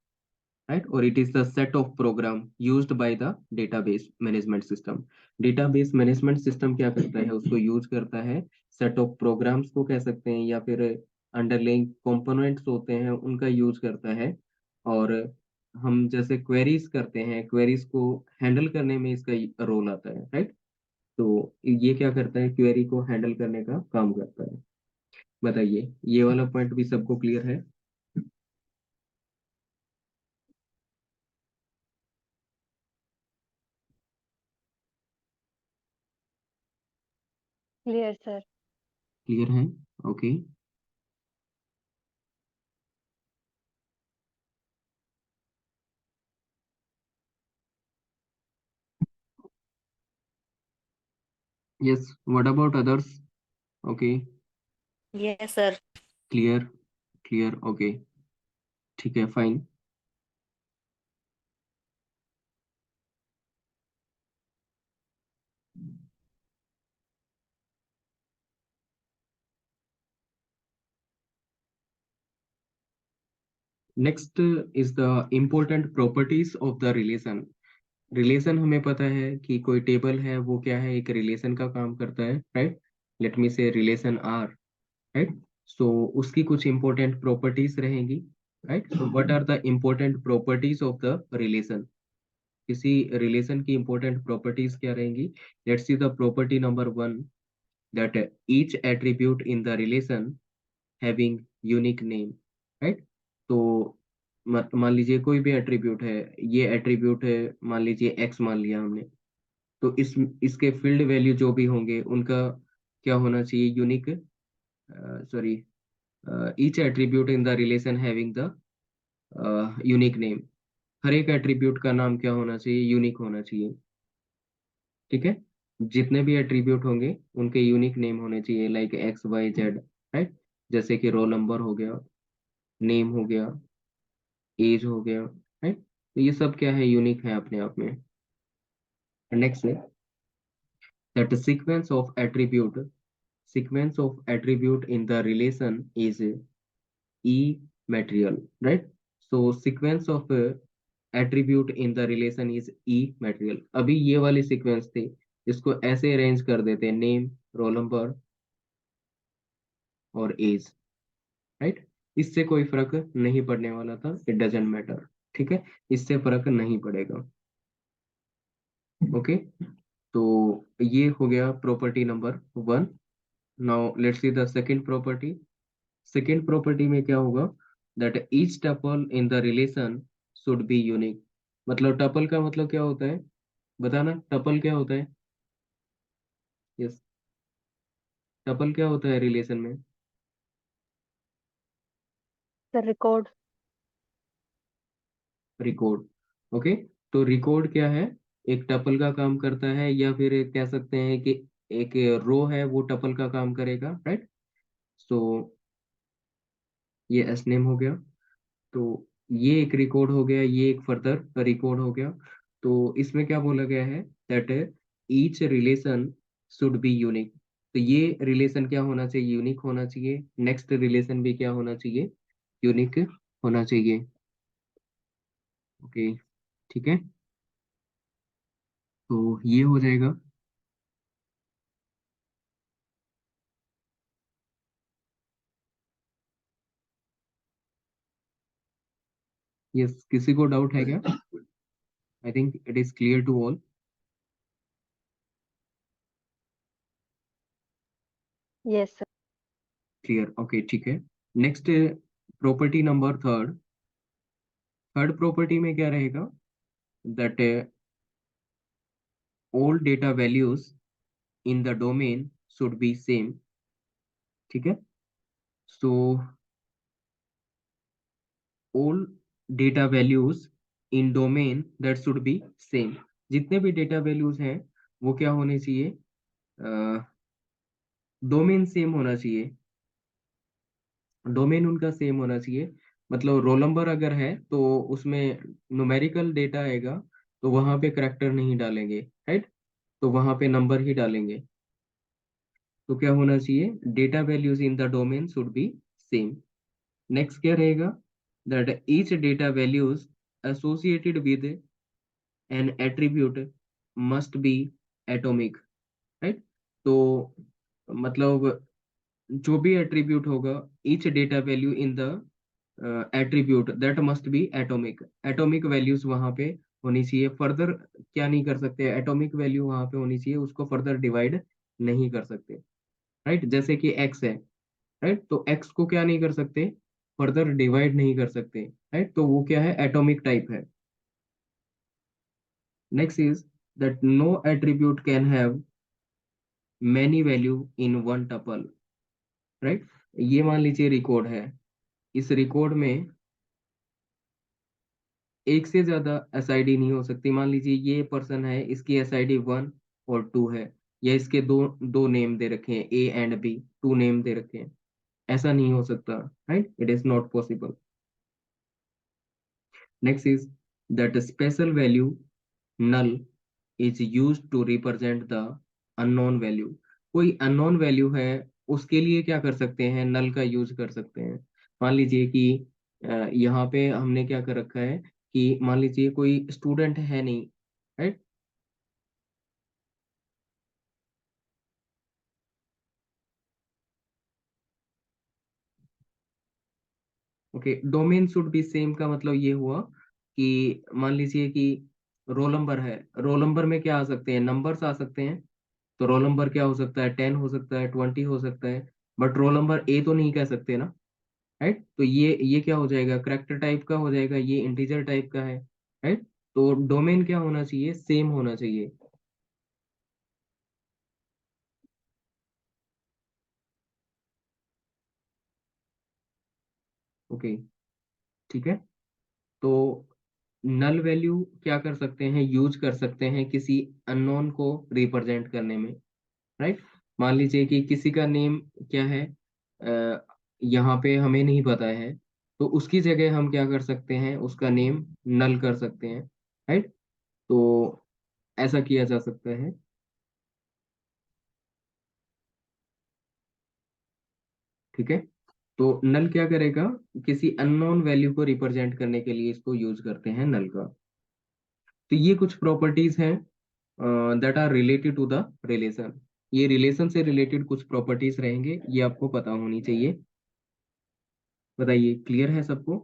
right? और it is the set of program used by the database management system. Database management system क्या करता है? उसको यूज करता है सेट ऑफ प्रोग्राम्स को कह सकते हैं, या फिर अंडरलाइंग कंपोनेंट्स होते हैं उनका यूज करता है। और हम जैसे क्वेरीज करते हैं, क्वेरीज को हैंडल करने में इसका रोल आता है, राइट? तो ये क्या करता है? क्वेरी को हैंडल करने का काम करता है। बताइए, ये वाला पॉइंट भी सबको क्लियर है? Clear, sir. क्लियर है, okay. Yes, what about others? Okay, Yes, sir. clear, clear, okay. ठीक है, fine. Next is the important properties of the relation. Relation हमें पता है कि कोई टेबल है वो क्या है, एक रिलेशन का काम करता है, राइट। लेट मी से रिलेशन आर, राइट। सो उसकी कुछ इंपॉर्टेंट प्रॉपर्टीज रहेंगी, right. So what are the important properties of the relation? किसी रिलेशन की इंपॉर्टेंट प्रॉपर्टीज क्या रहेंगी? Let's see the property number 1, that each attribute in the relation having unique name, right. तो मान लीजिए कोई भी एट्रीब्यूट है, ये एट्रीब्यूट है, मान लीजिए एक्स मान लिया हमने। तो इसके फील्ड वैल्यू जो भी होंगे उनका क्या होना चाहिए? Unique, sorry, each attribute in the relation having the unique name. हर एक एट्रीब्यूट का नाम क्या होना चाहिए? यूनिक होना चाहिए, ठीक है। जितने भी एट्रीब्यूट होंगे उनके यूनिक नेम होने चाहिए, like X Y Z, right. जैसे कि रोल नंबर हो गया, नेम हो गया, एज हो गया, राइट। तो ये सब क्या है? यूनिक है अपने आप में। नेक्स्ट है that sequence of attribute in the relation is e material, right? So sequence of attribute in the relation is e material। अभी ये वाली सीक्वेंस थी, इसको ऐसे अरेंज कर देते हैं, नेम, रोल नंबर और एज, राइट। इससे कोई फर्क नहीं पड़ने वाला था, इट डजेंट मैटर, ठीक है। इससे फर्क नहीं पड़ेगा, ओके। तो ये हो गया property number 1। Now let's see the second property. Second property में क्या होगा? That each tuple in the relation should be unique. मतलब टपल का मतलब क्या होता है? बताना, टपल क्या होता है? यस, टपल क्या होता है रिलेशन में? The record. Record, okay. तो रिकॉर्ड क्या है? एक टपल का काम करता है, या फिर कह सकते हैं कि एक रो है वो टपल का काम करेगा, राइट। सो ये एस नेम हो गया। तो ये एक रिकॉर्ड हो गया, ये एक फर्दर रिकॉर्ड हो गया। तो इसमें क्या बोला गया है? That each relation should be unique. तो ये रिलेशन क्या होना चाहिए? यूनिक होना चाहिए। नेक्स्ट रिलेशन भी क्या होना चाहिए? यूनिक होना चाहिए, ओके, ठीक है। तो ये हो जाएगा। यस, किसी को डाउट है क्या? I think it is clear to all. Yes, sir. Clear, okay, ठीक है। Next property number third. Third property में क्या रहेगा? That all data values in the domain should be same, ठीक है। so all data values in domain that should be same। जितने भी डेटा वैल्यूज हैं वो क्या होने चाहिए? डोमेन सेम होना चाहिए, डोमेन उनका सेम होना चाहिए। मतलब रोल नंबर अगर है तो उसमें न्यूमेरिकल डेटा आएगा, तो वहां पे करेक्टर नहीं डालेंगे, राइट। तो वहां पे नंबर ही डालेंगे। तो क्या होना चाहिए? Data values in the domain should be same. Next क्या रहेगा? That each data values associated with N attribute must be atomic, right. तो मतलब जो भी एट्रीब्यूट होगा, each data value in the attribute that must be atomic. Atomic values वहां पे होनी चाहिए। फर्दर क्या नहीं कर सकते? एटॉमिक वैल्यू वहां पे होनी चाहिए, उसको फर्दर डिवाइड नहीं कर सकते, राइट। जैसे कि एक्स है, राइट। तो एक्स को क्या नहीं कर सकते? फर्दर डिवाइड नहीं कर सकते, राइट। तो वो क्या है? एटॉमिक टाइप है। Next is that no attribute can have many value in one tuple, right. ये मान लीजिए रिकॉर्ड है, इस रिकॉर्ड में एक से ज्यादा एसआईडी नहीं हो सकती। मान लीजिए ये पर्सन है, इसकी एसआईडी 1 और 2 है, या इसके दो दो नेम दे रखे हैं, ए एंड बी, 2 नेम दे रखे हैं। ऐसा नहीं हो सकता, right. It is not possible. Next is that special value null is used to represent the unknown value. कोई unknown value है, उसके लिए क्या कर सकते हैं, null का यूज कर सकते हैं। मान लीजिए कि यहाँ पे हमने क्या कर रखा है कि मान लीजिए कोई स्टूडेंट है नहीं, right. Okay, domain should be same का मतलब ये हुआ कि मान लीजिए कि रोल नंबर है, रोल नंबर में क्या आ सकते हैं, नंबर्स आ सकते हैं। तो रोल नंबर क्या हो सकता है, 10 हो सकता है, 20 हो सकता है, बट रोल नंबर ए तो नहीं कह सकते ना, राइट। तो ये क्या हो जाएगा, करेक्टर टाइप का हो जाएगा, ये इंटीजर टाइप का है, राइट। तो डोमेन क्या होना चाहिए, सेम होना चाहिए। ओके, ठीक है। तो नल वैल्यू क्या कर सकते हैं, यूज कर सकते हैं किसी अननोन को रिप्रेजेंट करने में, राइट। मान लीजिए कि किसी का नेम क्या है, यहाँ पे हमें नहीं पता है, तो उसकी जगह हम क्या कर सकते हैं, उसका नेम नल कर सकते हैं, राइट। तो ऐसा किया जा सकता है, ठीक है। तो नल क्या करेगा, किसी अननोन वैल्यू को रिप्रेजेंट करने के लिए इसको यूज करते हैं नल का। तो ये कुछ प्रॉपर्टीज हैं that are related to the relation. ये रिलेशन से रिलेटेड कुछ प्रॉपर्टीज रहेंगे, ये आपको पता होनी चाहिए। बताइए, क्लियर है सबको?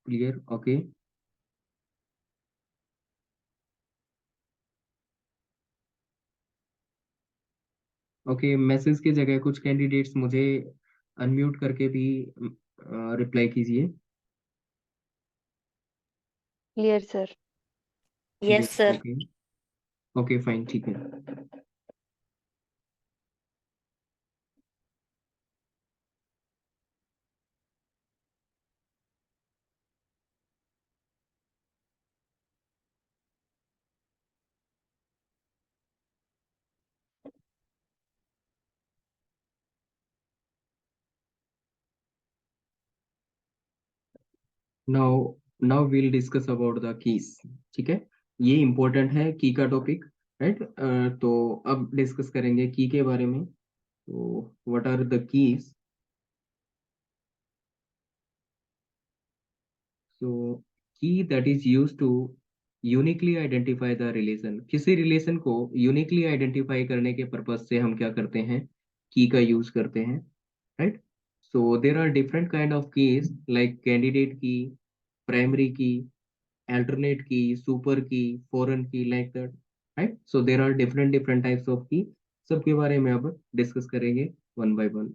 Clear, okay. ओके, मैसेज की जगह कुछ कैंडिडेट्स मुझे अनम्यूट करके भी रिप्लाई कीजिए। Clear, sir. Yes, sir. Okay, okay fine, ठीक है। Now now will discuss about the keys, ठीक है। ये इंपॉर्टेंट है की का टॉपिक, राइट। तो अब डिस्कस करेंगे की के बारे में। तो what are the keys? So key that is used to uniquely identify the relation. किसी रिलेशन को यूनिकली आइडेंटिफाई करने के पर्पज से हम क्या करते हैं, की का यूज करते हैं, right. So there are different kind of keys like candidate key, primary key, alternate key, super key, foreign key, like that, right? So there are different types of key. सबके बारे में अब डिस्कस करेंगे one by one.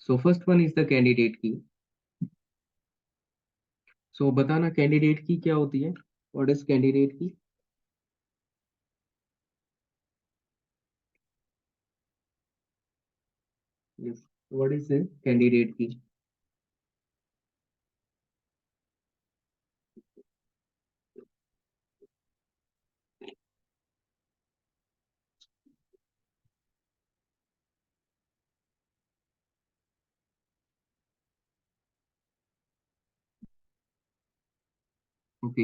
So first one is the candidate key. So बताना कैंडिडेट की क्या होती है, what is candidate key? Yes, what is candidate key? Okay,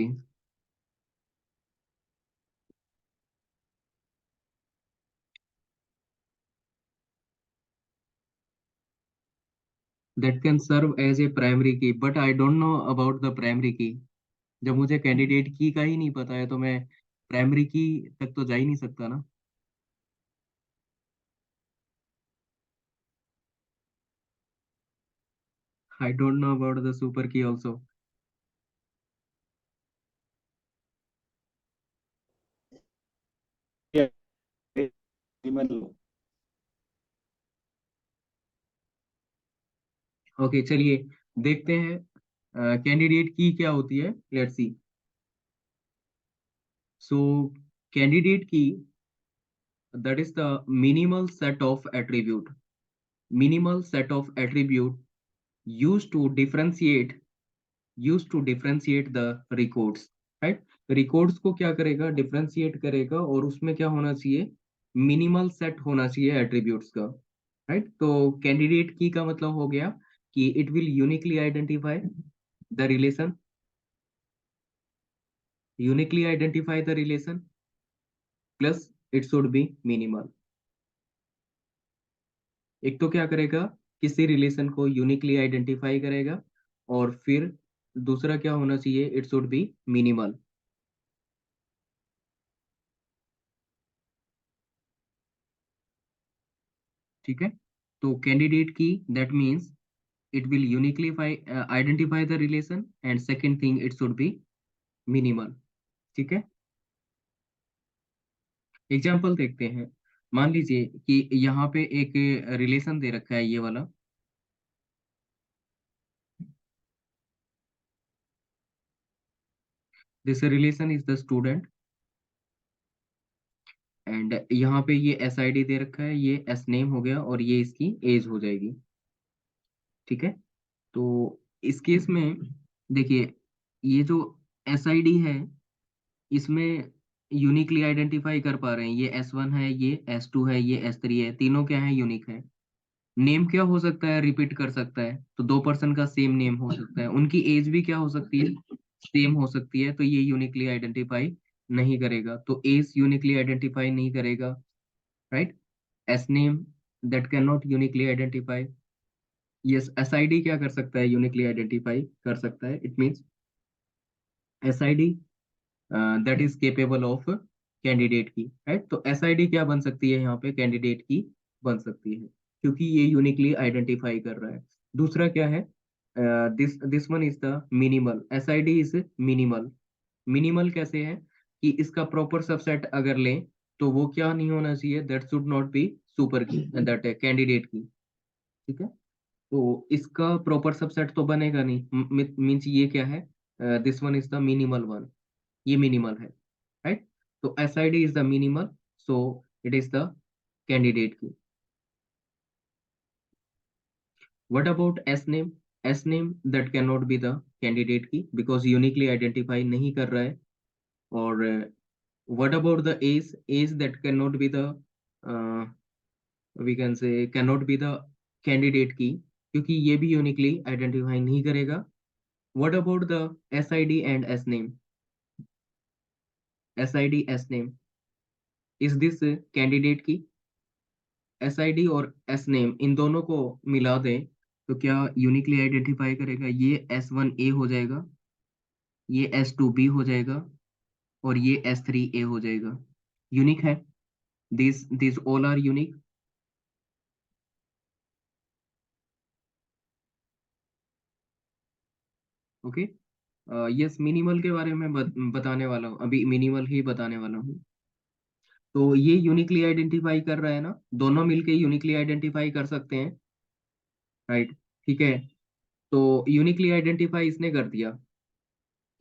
that can serve as a primary key, but I don't know about the primary key. जब मुझे कैंडिडेट की का ही नहीं पता है तो मैं प्राइमरी की तक तो जा ही नहीं सकता ना। आई don't know about the super की ऑल्सो। ओके, चलिए देखते हैं कैंडिडेट की क्या होती है, let's see. So candidate key that is the minimal set of attribute, minimal set of attribute used to differentiate used to differentiate the records, right. Records को क्या करेगा, डिफरेंशिएट करेगा, और उसमें क्या होना चाहिए, मिनिमल सेट होना चाहिए एट्रीब्यूट्स का। राइट। तो कैंडिडेट की का मतलब हो गया कि it will uniquely identify the relation, uniquely identify the relation plus it should B minimal. एक तो क्या करेगा, किसी रिलेशन को यूनिकली आइडेंटिफाई करेगा, और फिर दूसरा क्या होना चाहिए, इट शुड बी मिनिमल। ठीक है। तो candidate key that means it will uniquely identify the relation, and second thing it should be minimal। ठीक है। एग्जाम्पल देखते हैं। मान लीजिए कि यहाँ पे एक रिलेशन दे रखा है, ये वाला। This relation is the student, and यहाँ पे ये एस आई डी दे रखा है, ये एस नेम हो गया, और ये इसकी एज हो जाएगी। ठीक है। तो इस केस में देखिए, ये जो एस आई डी है, इसमें यूनिकली आइडेंटिफाई कर पा रहे हैं, ये S1 है, ये S2 है, ये S3 है, तीनों क्या है, यूनिक है। नेम क्या हो सकता है, रिपीट कर सकता है, तो दो पर्सन का सेम नेम हो सकता है, उनकी एज भी क्या हो सकती है, सेम हो सकती है, तो ये यूनिकली आइडेंटिफाई नहीं करेगा। तो एज यूनिकली आइडेंटिफाई नहीं करेगा। Right. S name that can not uniquely identify. Yes, S I D क्या कर सकता है, यूनिकली आइडेंटिफाई कर सकता है। It means S I D that is capable of candidate की। राइट। तो एस आई डी क्या बन सकती है, यहाँ पे कैंडिडेट की बन सकती है, क्योंकि ये यूनिकली आइडेंटिफाई कर रहा है। दूसरा क्या है, this this one is the minimal, S I D is minimal. Minimal कैसे है कि इसका प्रॉपर सबसेट अगर लें, तो वो क्या नहीं होना चाहिए, that should not be super key, that है कैंडिडेट की। ठीक है। तो इसका प्रॉपर सबसेट तो बनेगा नहीं, मीन्स ये क्या है, this one is the minimal one, ये मिनिमल है। राइट। तो S I D is the minimal, so it is the candidate key. What about S name, S name that can not be the candidate key, because uniquely identify नहीं कर रहा है। और what about the age, age that can not be the, we can say can not be the candidate key, क्योंकि ये भी यूनिकली आइडेंटिफाई नहीं करेगा। What about the S I D and S name, S I D S name, is this candidate की। एस आई डी और एस नेम इन दोनों को मिला दें, तो क्या यूनिकली आइडेंटिफाई करेगा, ये S1A हो जाएगा, ये S2B हो जाएगा, और ये S3A हो जाएगा। यूनिक है, this all are unique. Okay. Yes, minimal के बारे में बताने वाला हूँ, अभी मिनिमल ही बताने वाला हूँ। तो ये यूनिकली आइडेंटिफाई कर रहा है ना, दोनों मिलके यूनिकली आइडेंटिफाई कर सकते हैं। राइट। ठीक है। तो यूनिकली आइडेंटिफाई इसने कर दिया,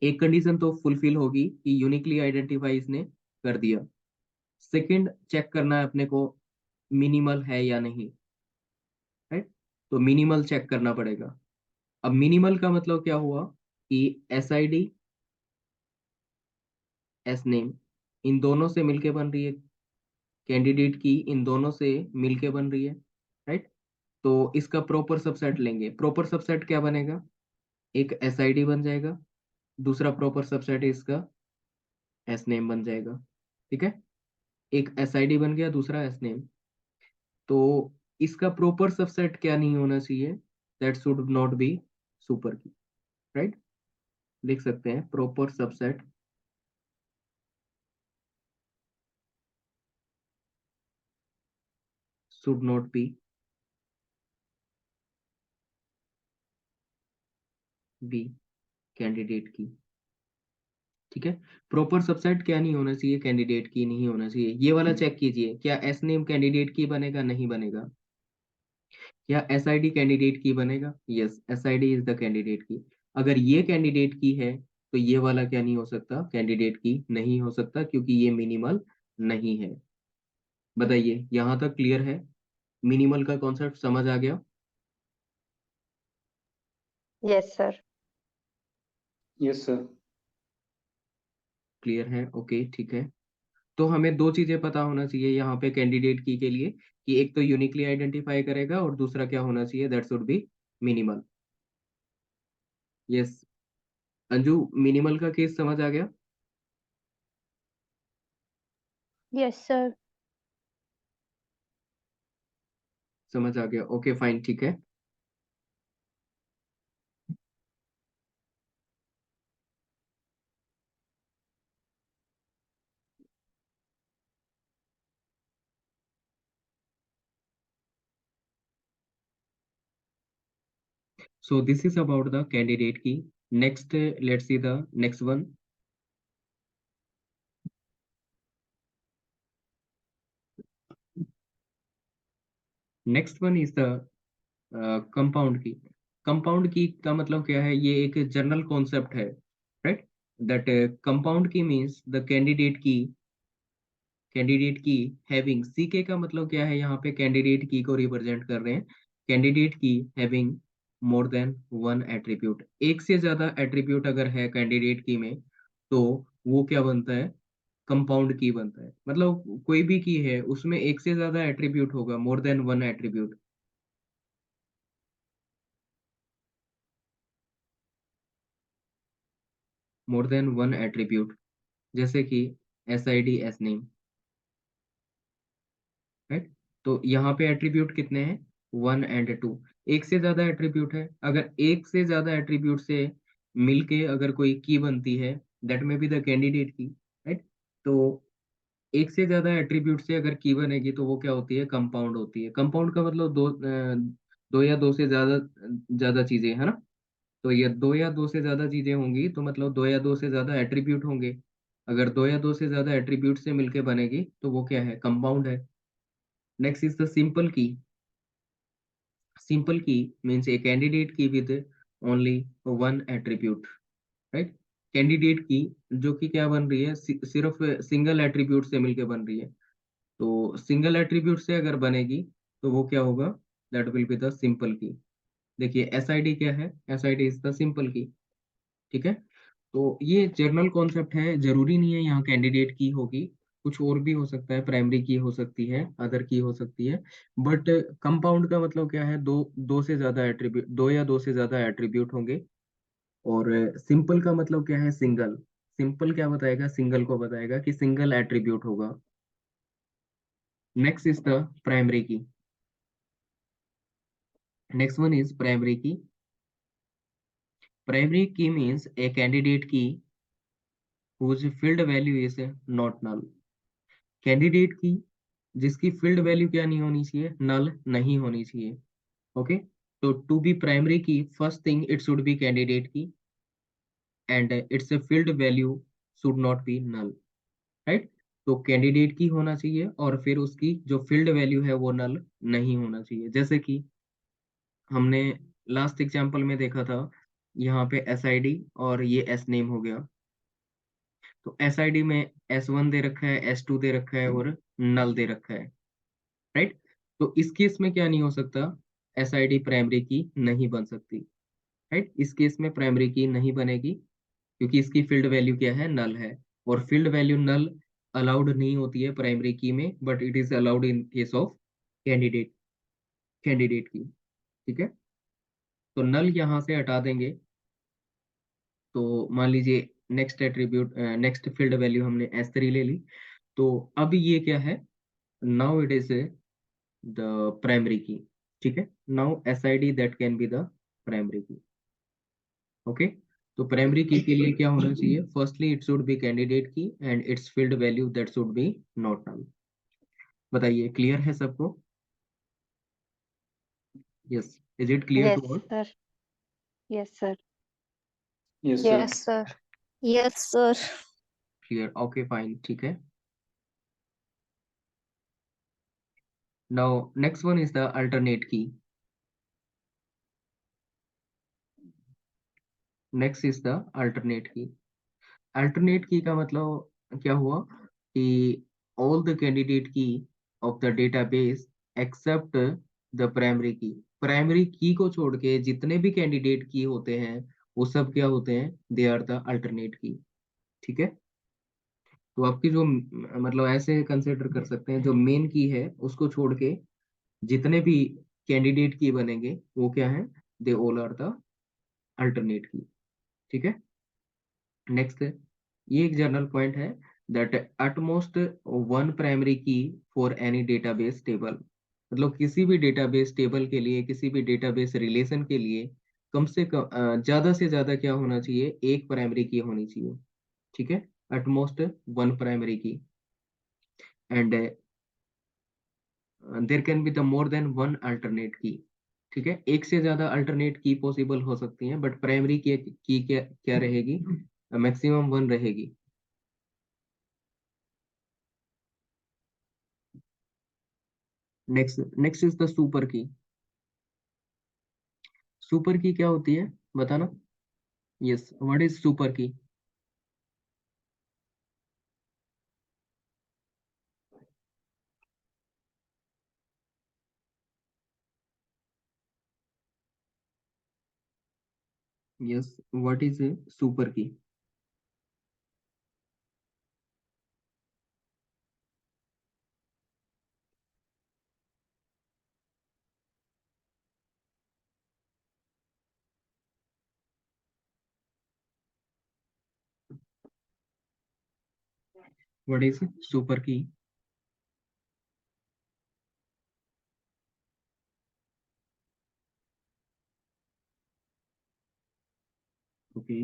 एक कंडीशन तो फुलफिल होगी कि यूनिकली आइडेंटिफाई इसने कर दिया। सेकंड चेक करना है अपने को, मिनिमल है या नहीं। राइट। तो मिनिमल चेक करना पड़ेगा। अब मिनिमल का मतलब क्या हुआ कि S I D, S name, इन दोनों से मिलके बन रही है, कैंडिडेट की इन दोनों से मिलके बन रही है। राइट। तो इसका प्रॉपर सबसेट लेंगे, प्रॉपर सबसेट क्या बनेगा, एक एस आई डी बन जाएगा, दूसरा प्रॉपर सबसेट इसका एस नेम बन जाएगा। ठीक है। एक एस आई डी बन गया, दूसरा एस नेम। तो इसका प्रॉपर सबसेट क्या नहीं होना चाहिए, that should not be super key. Right. लिख सकते हैं proper subset should not be be candidate key. ठीक है। प्रॉपर सबसेट क्या नहीं होना चाहिए, कैंडिडेट की नहीं होना चाहिए। ये वाला चेक कीजिए, क्या एस नेम कैंडिडेट की बनेगा, नहीं बनेगा। क्या एस आई डी कैंडिडेट की बनेगा, yes, S I D is the candidate की। अगर ये कैंडिडेट की है, तो ये वाला क्या नहीं हो सकता, कैंडिडेट की नहीं हो सकता, क्योंकि ये मिनिमल नहीं है। बताइए, यहाँ तक क्लियर है, मिनिमल का कॉन्सेप्ट समझ आ गया। Yes, sir. Yes, sir. Clear है, ओके ठीक है। तो हमें दो चीजें पता होना चाहिए यहाँ पे कैंडिडेट की के लिए, कि एक तो यूनिकली आइडेंटिफाई करेगा और दूसरा क्या होना चाहिए, that should B minimal. Yes Anju, minimal का केस समझ आ गया? Yes, sir. समझ आ गया, ओके फाइन ठीक है। So this is about the candidate key. Next, let's see the next one. Next one is the compound key. Compound key का मतलब क्या है? ये एक जनरल कॉन्सेप्ट है, right? That compound key means the candidate की हैविंग, सीके का मतलब क्या है? यहाँ पे कैंडिडेट की को रिप्रेजेंट कर रहे हैं। कैंडिडेट की having more than one attribute, एक से ज्यादा एट्रीब्यूट अगर है कैंडिडेट की में, तो वो क्या बनता है? कंपाउंड की बनता है। मतलब कोई भी की है उसमें एक से ज्यादा एट्रीब्यूट होगा, more than one attribute. More than one attribute, जैसे कि S I D S name, right? तो यहाँ पे एट्रीब्यूट कितने हैं? One and two. एक से ज्यादा एट्रीब्यूट है, अगर एक से ज्यादा एट्रीब्यूट से मिलके अगर कोई की बनती है, दैट में बी द कैंडिडेट की, राइट? तो एक से ज्यादा एट्रीब्यूट से अगर की बनेगी तो वो क्या होती है? कंपाउंड होती है। कंपाउंड का मतलब दो या दो से ज्यादा ज्यादा चीजें, है ना? तो ये दो या दो से ज्यादा चीजें होंगी तो मतलब दो या दो से ज्यादा एट्रीब्यूट होंगे। अगर दो या दो से ज्यादा एट्रीब्यूट से मिलके बनेगी तो वो क्या है? कंपाउंड है। नेक्स्ट इज द सिंपल की। सिंपल की मीन्स ए कैंडिडेट की with only one attribute, right? Candidate की जो कि क्या बन रही है? सिर्फ सिंगल एट्रीब्यूट से मिलके बन रही है। तो सिंगल एट्रीब्यूट से अगर बनेगी तो वो क्या होगा? That will be the simple की। देखिए एस आई डी क्या है? S I D is the simple की, ठीक है? तो ये जर्नल कॉन्सेप्ट है, जरूरी नहीं है यहाँ कैंडिडेट की होगी, कुछ और भी हो सकता है, प्राइमरी की हो सकती है, अदर की हो सकती है। बट कंपाउंड का मतलब क्या है? दो दो से ज्यादा एट्रीब्यूट, दो या दो से ज्यादा एट्रीब्यूट होंगे। और सिंपल का मतलब क्या है? सिंगल। सिंपल क्या बताएगा? सिंगल को बताएगा कि सिंगल एट्रीब्यूट होगा। नेक्स्ट इज द प्राइमरी की। Next one is primary key. Primary की मीन्स ए कैंडिडेट की whose field value is not null। Candidate की जिसकी फील्ड वैल्यू क्या नहीं होनी चाहिए? नल नहीं होनी चाहिए। ओके, तो to be primary key, first thing it should be candidate key and its field value should not be null, right? तो कैंडिडेट की होना चाहिए और फिर उसकी जो फील्ड वैल्यू है वो नल नहीं होना चाहिए। जैसे कि हमने लास्ट एग्जांपल में देखा था, यहाँ पे एस आई डी और ये एस नेम हो गया। तो एस आई डी में एस वन दे रखा है, एस टू दे रखा है और नल दे रखा है, राइट? तो इस केस में क्या नहीं हो सकता? एस आई डी प्राइमरी की नहीं बन सकती, राइट? इस केस में प्राइमरी की नहीं बनेगी क्योंकि इसकी फील्ड वैल्यू क्या है? नल है। और फील्ड वैल्यू नल अलाउड नहीं होती है प्राइमरी की में, but it is allowed in case of candidate, candidate key, ठीक है? तो नल यहाँ से हटा देंगे। तो मान लीजिए next attribute, next field value हमने एस थ्री ले ली। तो अब ये क्या है? Now it is the primary key, ठीक है? Now S I D that can be the primary key, okay? तो प्राइमरी की के लिए क्या होना चाहिए? Firstly it should be candidate key and its field value that should be not null. बताइए, क्लियर है सबको? Yes, is it clear Yes, to all? sir. Yes, sir. Yes, sir. Yes, sir. Yes, sir. Clear, okay fine ठीक है। Now next one is the alternate key. Next is the alternate key. Alternate key का मतलब क्या हुआ? कि all the candidate key of the database except the primary key. Primary key को छोड़ के जितने भी कैंडिडेट की होते हैं वो सब क्या होते हैं? They are the alternate key, ठीक है? तो आपकी जो मतलब ऐसे कंसिडर कर सकते हैं, जो मेन की है उसको छोड़ के जितने भी कैंडिडेट की बनेंगे वो क्या है, they all are the alternate key. ठीक है। नेक्स्ट, ये एक जनरल पॉइंट है that at most one primary key for any database table. मतलब किसी भी डेटाबेस टेबल के लिए, किसी भी डेटाबेस रिलेशन के लिए कम से कम ज्यादा से ज्यादा क्या होना चाहिए, एक प्राइमरी की होनी चाहिए। ठीक है। At most one primary key, and there can be the more than one alternate key. ठीक है, एक से ज्यादा अल्टरनेट की पॉसिबल हो सकती हैं, बट प्राइमरी की क्या क्या रहेगी, मैक्सिमम वन रहेगी। नेक्स्ट इज द सुपर की। सुपर की क्या होती है, बताना। यस, व्हाट इज सुपर की? यस, व्हाट इज सुपर की? व्हाट इज सुपर की? ओके,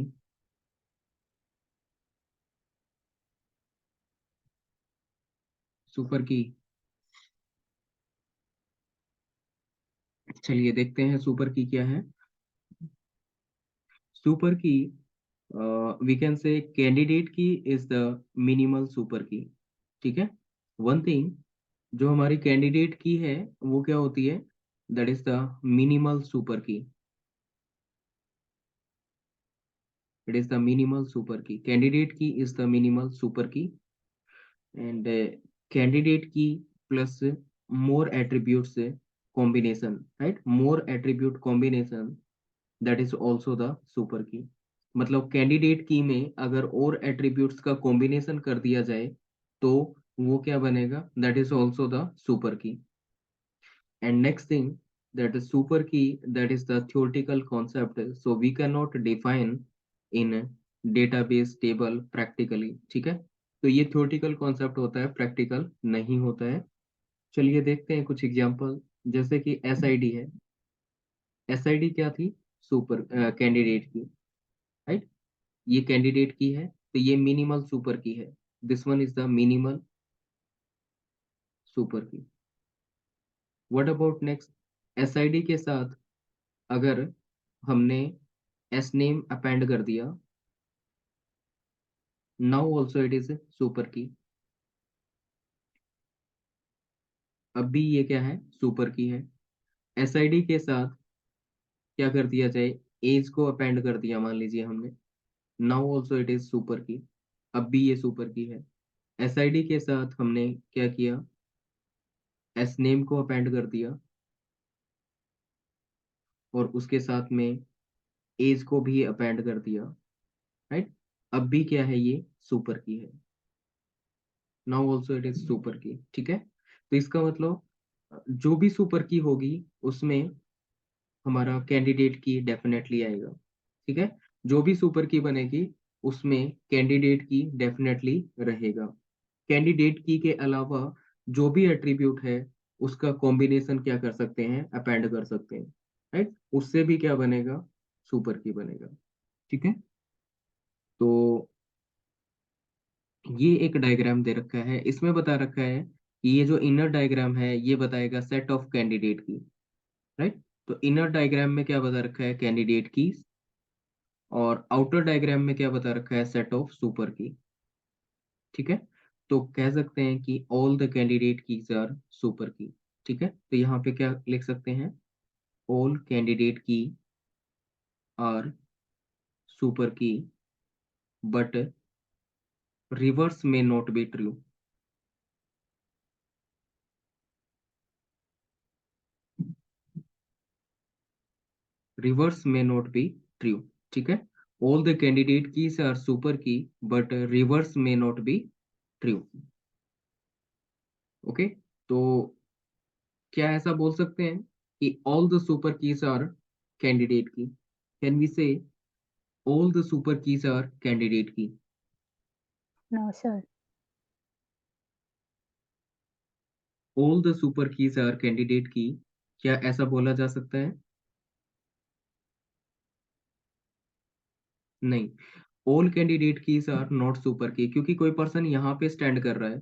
सुपर की। चलिए देखते हैं सुपर की क्या है। सुपर की, वी कैन से candidate key is the minimal super key. ठीक है। वन थिंग, जो हमारी कैंडिडेट की है वो क्या होती है, that is the minimal super key. It is the minimal super key, candidate key is the minimal super key, and candidate key plus more attributes combination, right, more attribute combination, that is also the super key. मतलब कैंडिडेट की में अगर और एट्रीब्यूट्स का कॉम्बिनेशन कर दिया जाए तो वो क्या बनेगा, that is also the super की। And next thing, that is super key, that is the theoretical concept. So we cannot define in database table practically. ठीक है। तो ये theoretical concept होता है, practical नहीं होता है। चलिए देखते हैं कुछ एग्जांपल। जैसे कि SID है। SID क्या थी, सुपर कैंडिडेट की, राइट। ये कैंडिडेट की है, तो ये मिनिमल सुपर की है। This one is the minimal super की। व्हाट अबाउट नेक्स्ट, SID के साथ अगर हमने एस नेम अपेंड कर दिया, now also it is super की। अब भी ये क्या है, सुपर की है। SID के साथ क्या कर दिया जाए, एज को अपेंड कर दिया मान लीजिए हमने, now also it is super की। अब भी ये सुपर की है। SID के साथ हमने क्या किया, एस नेम को अपेंड कर दिया और उसके साथ में एज को भी अपेंड कर दिया, राइट। अब भी क्या है, ये सुपर की है। Now also it is super key. ठीक है। तो इसका मतलब जो भी सुपर की होगी उसमें हमारा कैंडिडेट की डेफिनेटली आएगा। ठीक है। जो भी सुपर की बनेगी उसमें कैंडिडेट की डेफिनेटली रहेगा। कैंडिडेट की के अलावा जो भी एट्रीब्यूट है उसका कॉम्बिनेशन क्या कर सकते हैं, अपेंड कर सकते हैं, राइट। उससे भी क्या बनेगा, सुपर की बनेगा। ठीक है। तो ये एक डायग्राम दे रखा है, इसमें बता रखा है कि ये जो इनर डायग्राम है ये बताएगा सेट ऑफ कैंडिडेट की, राइट। तो इनर डायग्राम में क्या बता रखा है, कैंडिडेट की, और आउटर डायग्राम में क्या बता रखा है, सेट ऑफ सुपर की। ठीक है। तो कह सकते हैं कि all the candidate keys are super key. ठीक है। तो यहाँ पे क्या लिख सकते हैं, all candidate key are super key, but reverse में नॉट बी ट्रू। रिवर्स में नॉट बी ट्रू। ठीक है। All the candidate keys are super key, but reverse में नॉट बी ट्रू। ओके, तो क्या ऐसा बोल सकते हैं कि all the super keys are candidate key? Can we say all the super keys are candidate key? No, sir. All the super keys are candidate key, क्या ऐसा बोला जा सकता है? नहीं, all candidate keys are not super key, क्योंकि कोई पर्सन यहाँ पे स्टैंड कर रहा है,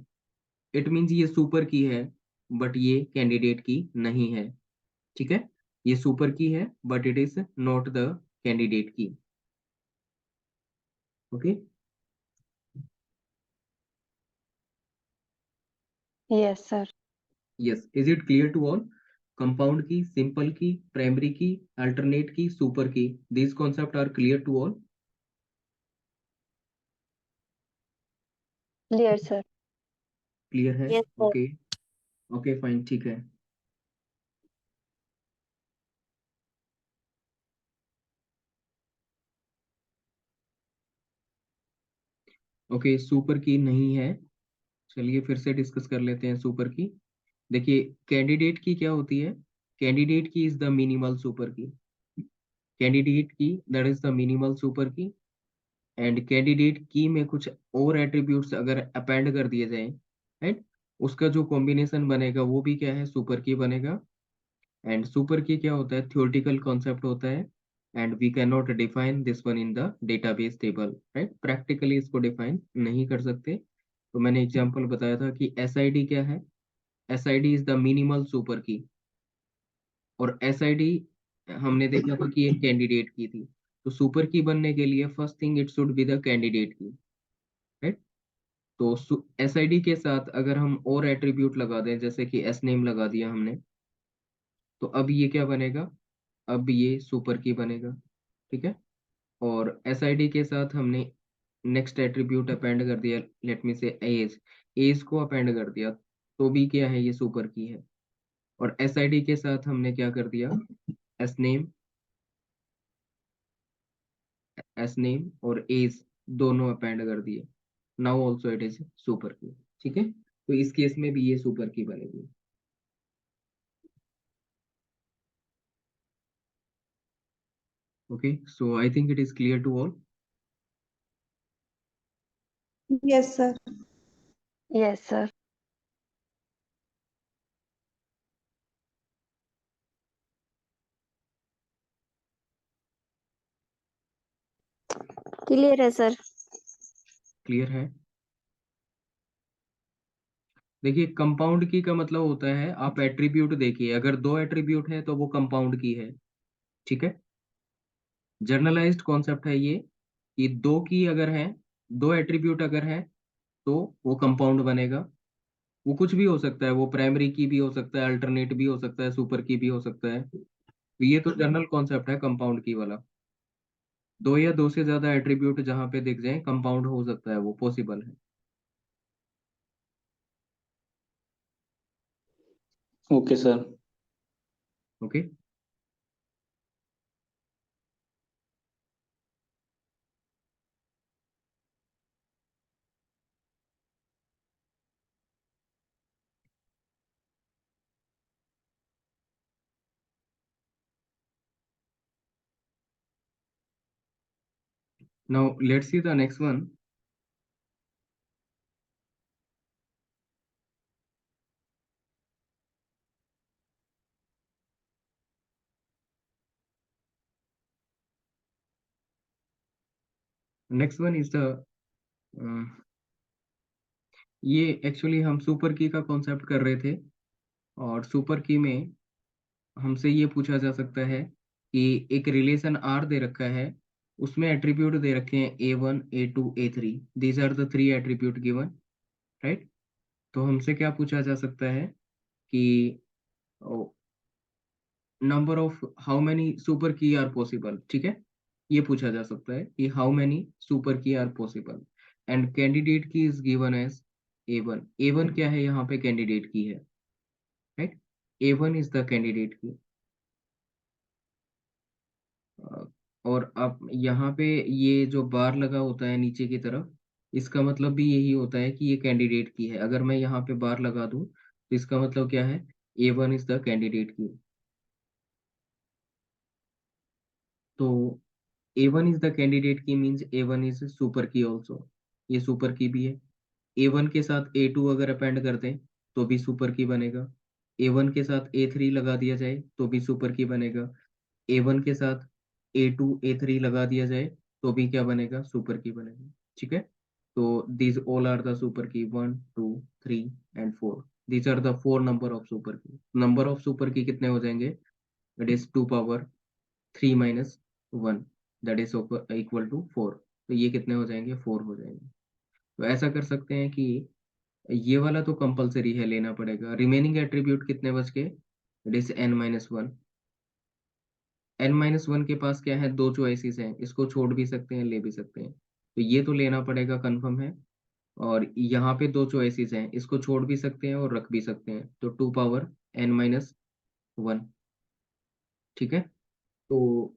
इट मीन्स ये सुपर की है, बट ये कैंडिडेट की नहीं है। ठीक है, ये सुपर की है but it is not the candidate key. Okay, Yes, sir. Yes, is it clear to all? Compound key, simple key, primary key, alternate key, super key, these concept are clear to all? Clear, sir. Clear है? Yes, sir. Okay, okay fine, ठीक है। ओके, सुपर की नहीं है। चलिए फिर से डिस्कस कर लेते हैं सुपर की। देखिए, कैंडिडेट की क्या होती है? Candidate key is the minimal super key. Candidate key that is the minimal super key. And candidate की में कुछ और एट्रीब्यूट्स अगर अपेंड कर दिए जाएं, राइट, उसका जो कॉम्बिनेशन बनेगा वो भी क्या है? सुपर की बनेगा। एंड सुपर की क्या होता है? थ्योरेटिकल कॉन्सेप्ट होता है, and we can not define this one in the database table, right, practically इसको डिफाइन नहीं कर सकते। तो मैंने एग्जांपल बताया था कि एसआईडी क्या है? SID is the minimal super की, और एसआईडी हमने देखा था कि एक कैंडिडेट की थी। तो सुपर की बनने के लिए first thing it should B the candidate की, राइट। तो एसआईडी के साथ अगर हम और एट्रीब्यूट लगा दें, जैसे कि एस नेम लगा दिया हमने, तो अब ये क्या बनेगा? अब ये सुपर की बनेगा। ठीक है, और एसआईडी के साथ हमने नेक्स्ट एट्रीब्यूट अपेंड कर दिया, लेट मी से एज, एज को अपेंड कर दिया, तो भी क्या है? ये सुपर की है। और एसआईडी के साथ हमने क्या कर दिया? एस नेम, एस नेम और एज दोनों अपेंड कर दिए। Now also it is super key. ठीक है, तो इस केस में भी ये सुपर की बनेगी। Okay, so I think it is clear to all. Yes, sir. Yes, sir. Clear है सर। क्लियर है? देखिए, कंपाउंड की का मतलब होता है, आप एट्रीब्यूट देखिए, अगर दो एट्रीब्यूट है तो वो कंपाउंड की है। ठीक है, जर्नलाइज्ड कॉन्सेप्ट है ये, कि दो की अगर है, दो एट्रीब्यूट अगर है, तो वो कंपाउंड बनेगा। वो कुछ भी हो सकता है, वो प्राइमरी की भी हो सकता है, अल्टरनेट भी हो सकता है, सुपर की भी हो सकता है। तो ये तो जनरल कॉन्सेप्ट है कंपाउंड की वाला। दो या दो से ज्यादा एट्रीब्यूट जहाँ पे दिख जाए, कंपाउंड हो सकता है, वो पॉसिबल है। Okay, sir. Okay, now let's see the next one. Next one is the ये एक्चुअली हम सुपर की का कॉन्सेप्ट कर रहे थे, और सुपर की में हमसे ये पूछा जा सकता है कि एक रिलेशन आर दे रखा है, उसमें एट्रीब्यूट दे रखे हैं A1 A2 A3, these are the three attribute given, right. तो हमसे क्या पूछा जा सकता है कि number of how many super key are possible. ठीक है, ये पूछा जा सकता है कि how many super key are possible, and candidate key is given as A1। A1 क्या है? यहाँ पे कैंडिडेट की है, right. A1 is the candidate की। और अब यहाँ पे ये जो बार लगा होता है नीचे की तरफ, इसका मतलब भी यही होता है कि ये कैंडिडेट की है। अगर मैं यहाँ पे बार लगा दूं तो इसका मतलब क्या है, A1 इज द कैंडिडेट की। तो A1 इज द कैंडिडेट की मीन्स A1 इज सुपर की ऑल्सो, ये सुपर की भी है। A1 के साथ A2 अगर अपेंड कर दें तो भी सुपर की बनेगा। A1 के साथ A3 लगा दिया जाए तो भी सुपर की बनेगा। A1 के साथ A2 A3 लगा दिया जाए तो भी क्या बनेगा, सुपर की बनेगा। ठीक है, तो these all are the super key 1 2 3 and 4। these are the four number of super key। number of super key कितने हो जाएंगे, it is 2 power 3 minus 1 that is equal to 4। तो ये कितने हो जाएंगे, 4 हो जाएंगे। तो ऐसा कर सकते हैं कि ये वाला तो कंपलसरी है, लेना पड़ेगा। रिमेनिंग एट्रीब्यूट कितने बच के, इट इज n-1। n-1 के पास क्या है, दो चॉइसेस हैं, इसको छोड़ भी सकते हैं, ले भी सकते हैं। तो ये तो लेना पड़ेगा, कंफर्म है। और यहाँ पे दो चॉइसेस हैं, इसको छोड़ भी सकते हैं और रख भी सकते हैं। तो 2 पावर n-1। ठीक है, तो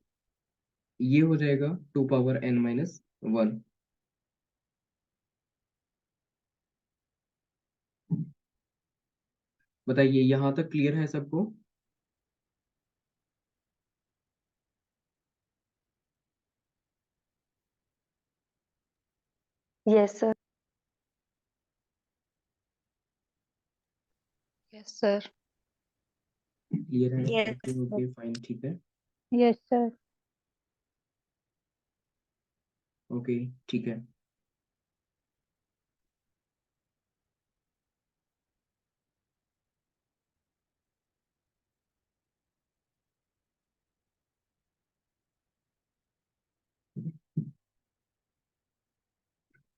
ये हो जाएगा 2 पावर n-1। बताइए यहाँ तक क्लियर है सबको? Yes, sir. Yes, sir. Clear है? Yes, okay sir. Okay fine, ठीक है। Yes, sir. ओके, ठीक है।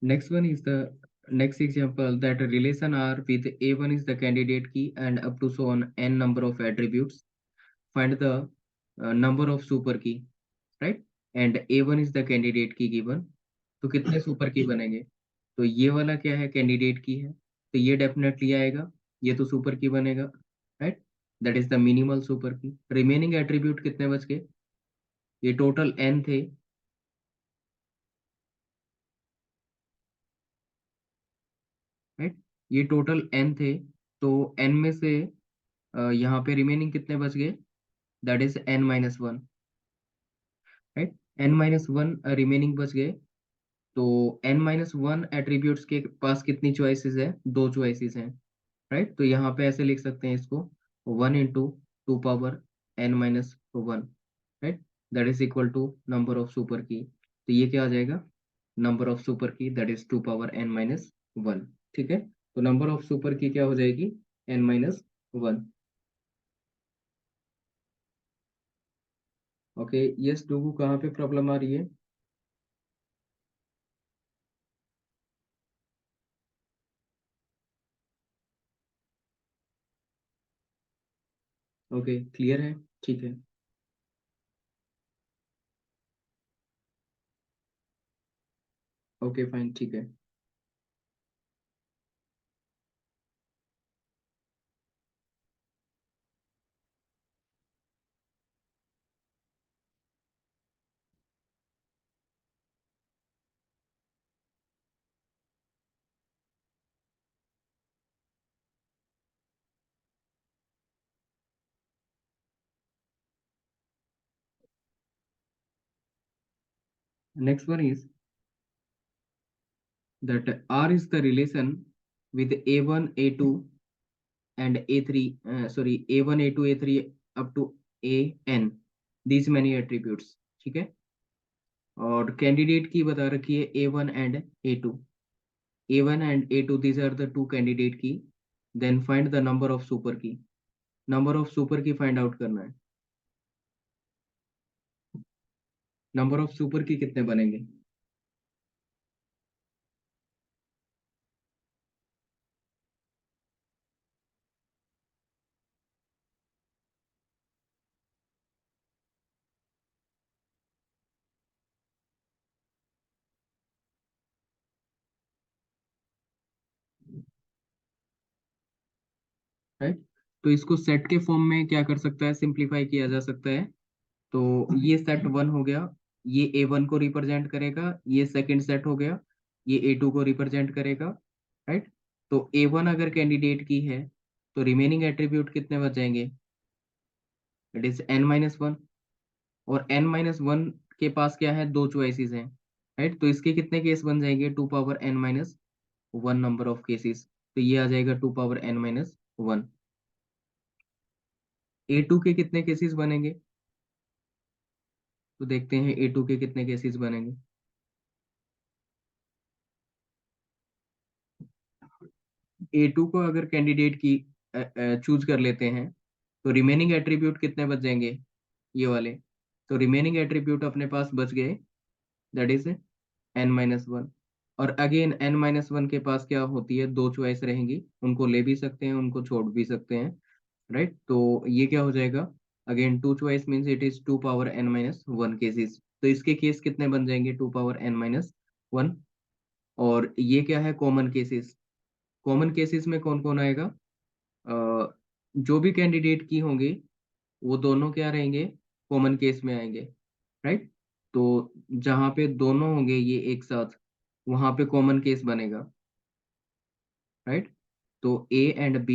Next one is the next example, that a relation R with A1 is the candidate key and up to so on n number of attributes. Find the number of super key, right? And A1 is the candidate key given। तो कितने सुपर की बनेंगे? तो ये वाला क्या है, कैंडिडेट की है, तो ये डेफिनेटली आएगा, ये तो सुपर की बनेगा, right? That is the minimal super की। रिमेनिंग एट्रीब्यूट कितने बच गए, ये टोटल n थे, राइट? ये टोटल n थे, तो n में से यहाँ पे रिमेनिंग कितने बच गए, that is n-1, right? n-1 remaining बच गए। तो n-1 एट्रीब्यूट्स के पास कितनी चॉइसेस है, दो चॉइसेस हैं, राइट? तो यहाँ पे ऐसे लिख सकते हैं इसको, 1 into 2 power n-1, right? That is equal to number of super key. तो ये क्या आ जाएगा, number of super key that is 2 power n-1। ठीक है, तो नंबर ऑफ सुपर की क्या हो जाएगी, n-1। ओके, यस डूगू, कहाँ पे प्रॉब्लम आ रही है? ओके, क्लियर है, ठीक है। ओके फाइन, ठीक है। Next one is that R is the relation with A1 A2 and A3, A1 A2 A3 up to AN, these many attributes। ठीक है, और कैंडिडेट की बता रखी है A1 and A2। A1 and A2 these are the two candidate की। then find the number of super की, नंबर ऑफ सुपर की फाइंड आउट करना है। नंबर ऑफ सुपर की कितने बनेंगे, राइट? तो इसको सेट के फॉर्म में क्या कर सकता है, सिंप्लीफाई किया जा सकता है। तो ये सेट 1 हो गया, ये A1 को रिप्रेजेंट करेगा, ये सेकंड सेट हो गया, ये A2 को रिप्रेजेंट करेगा, राइट। तो A1 अगर कैंडिडेट की है तो रिमेनिंग एट्रीब्यूट कितने बच जाएंगे, इट इज n-1। और n-1 के पास क्या है, दो चॉइसेस हैं, राइट। तो इसके कितने केस बन जाएंगे, 2 power n-1 number of cases. तो ये आ जाएगा 2 पावर n-1। A2 के कितने केसेस बनेंगे, तो देखते हैं A2 के कितने केसेस बनेंगे। A2 को अगर कैंडिडेट की चूज कर लेते हैं तो रिमेनिंग एट्रीब्यूट कितने बच जाएंगे, ये वाले। तो रिमेनिंग एट्रीब्यूट अपने पास बच गए, दैट इज n-1। और अगेन n-1 के पास क्या होती है, दो चॉइस रहेंगी, उनको ले भी सकते हैं, उनको छोड़ भी सकते हैं, राइट। तो ये क्या हो जाएगा, again two choice means it is 2 power n-1 cases. तो इसके केस कितने बन जाएंगे, 2 पावर n-1। और ये क्या है, कॉमन केसेस। कॉमन केसेस में कौन कौन आएगा, जो भी कैंडिडेट की होंगे वो दोनों क्या रहेंगे, कॉमन केस में आएंगे, राइट। तो जहाँ पे दोनों होंगे ये एक साथ, वहां पे कॉमन केस बनेगा, राइट। तो A एंड B,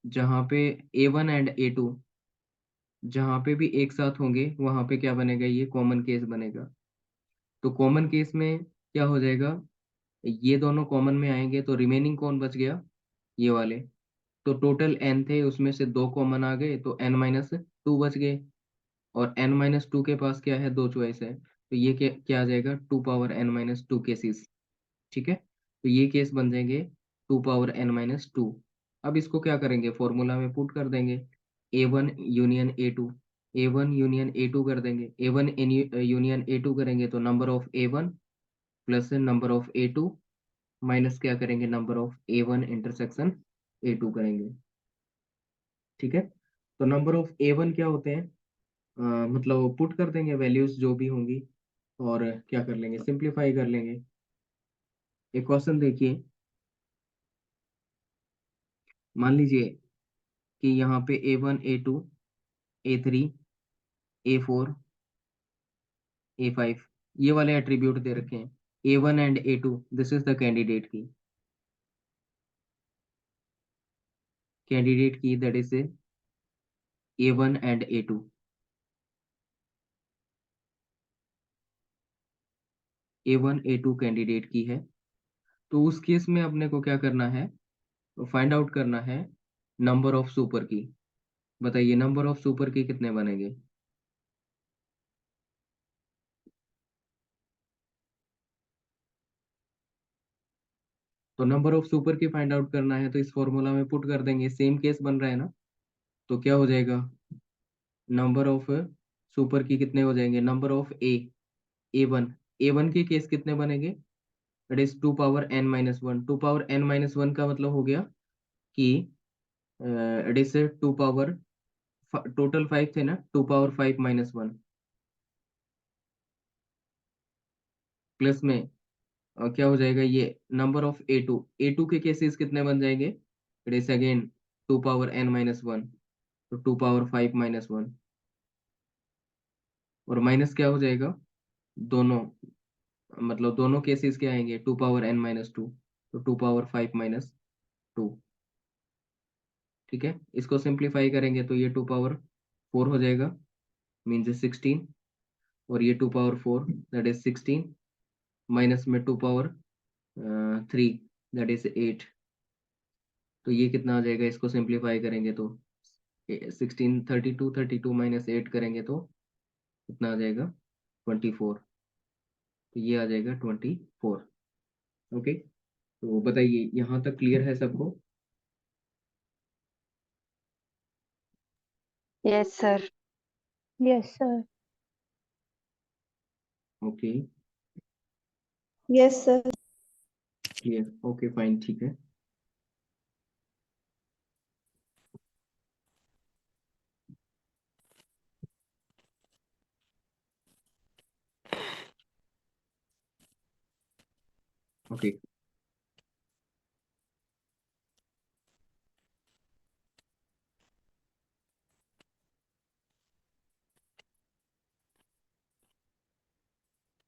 जहाँ पे A1 एंड A2 जहाँ पे भी एक साथ होंगे वहां पे क्या बनेगा, ये कॉमन केस बनेगा। तो कॉमन केस में क्या हो जाएगा, ये दोनों कॉमन में आएंगे तो रिमेनिंग कौन बच गया, ये वाले। तो टोटल n थे, उसमें से दो कॉमन आ गए तो n-2 बच गए। और n-2 के पास क्या है, दो चॉइस है, तो ये क्या आ जाएगा, 2 पावर n-2 केसेस, ठीक है। तो ये केस बन जाएंगे 2 पावर n-2। अब इसको क्या करेंगे, फॉर्मूला में पुट कर देंगे, A1 union A2। A1 union A2 कर देंगे, A1 यूनियन A2 करेंगे तो number of A1 plus number of A2 minus क्या करेंगे, number of A1 intersection A2 करेंगे, ठीक है। तो नंबर ऑफ A1 क्या होते हैं, मतलब पुट कर देंगे वैल्यूज जो भी होंगी, और क्या कर लेंगे, सिंप्लीफाई कर लेंगे। एक क्वेश्चन देखिए, मान लीजिए कि यहाँ पे A1 A2 A3 A4 A5 ये वाले एट्रीब्यूट दे रखे हैं। A1 and A2 this is the candidate key that is A1 and A2। A1 A2 candidate key है, तो उस केस में अपने को क्या करना है, फाइंड आउट करना है नंबर ऑफ सुपर की। बताइए नंबर ऑफ सुपर की कितने बनेंगे, तो नंबर ऑफ सुपर की फाइंड आउट करना है तो इस फॉर्मूला में पुट कर देंगे, सेम केस बन रहा है ना। तो क्या हो जाएगा, नंबर ऑफ सुपर की कितने हो जाएंगे, नंबर ऑफ A1 A1 के केस कितने बनेंगे, it is 2 power n-1। 2 power n-1 का मतलब हो गया कि इट इज 2 पावर, टोटल 5 थे ना, 2 पावर 5-1 प्लस में क्या हो जाएगा, ये नंबर ऑफ A2 के केसेस कितने बन जाएंगे, it is again 2 power n-1, तो 2 पावर 5-1। और माइनस क्या हो जाएगा, दोनों, मतलब दोनों केसेस क्या आएंगे, 2 पावर n-2, तो 2 पावर 5-2, ठीक है। इसको सिंप्लीफाई करेंगे तो ये 2 पावर 4 हो जाएगा, मीन्स 16। और ये 2 पावर 4 दैट इज 16, माइनस में 2 पावर 3 दैट इज 8। तो ये कितना आ जाएगा, इसको सिंप्लीफाई करेंगे तो 16, 32 माइनस 8 करेंगे तो कितना आ जाएगा, 24। तो ये आ जाएगा 24। ओके, तो बताइए यहाँ तक क्लियर है सबको। Yes, sir. Yes, sir. Okay, Yes, sir. Clear, okay fine, ठीक है। ओके,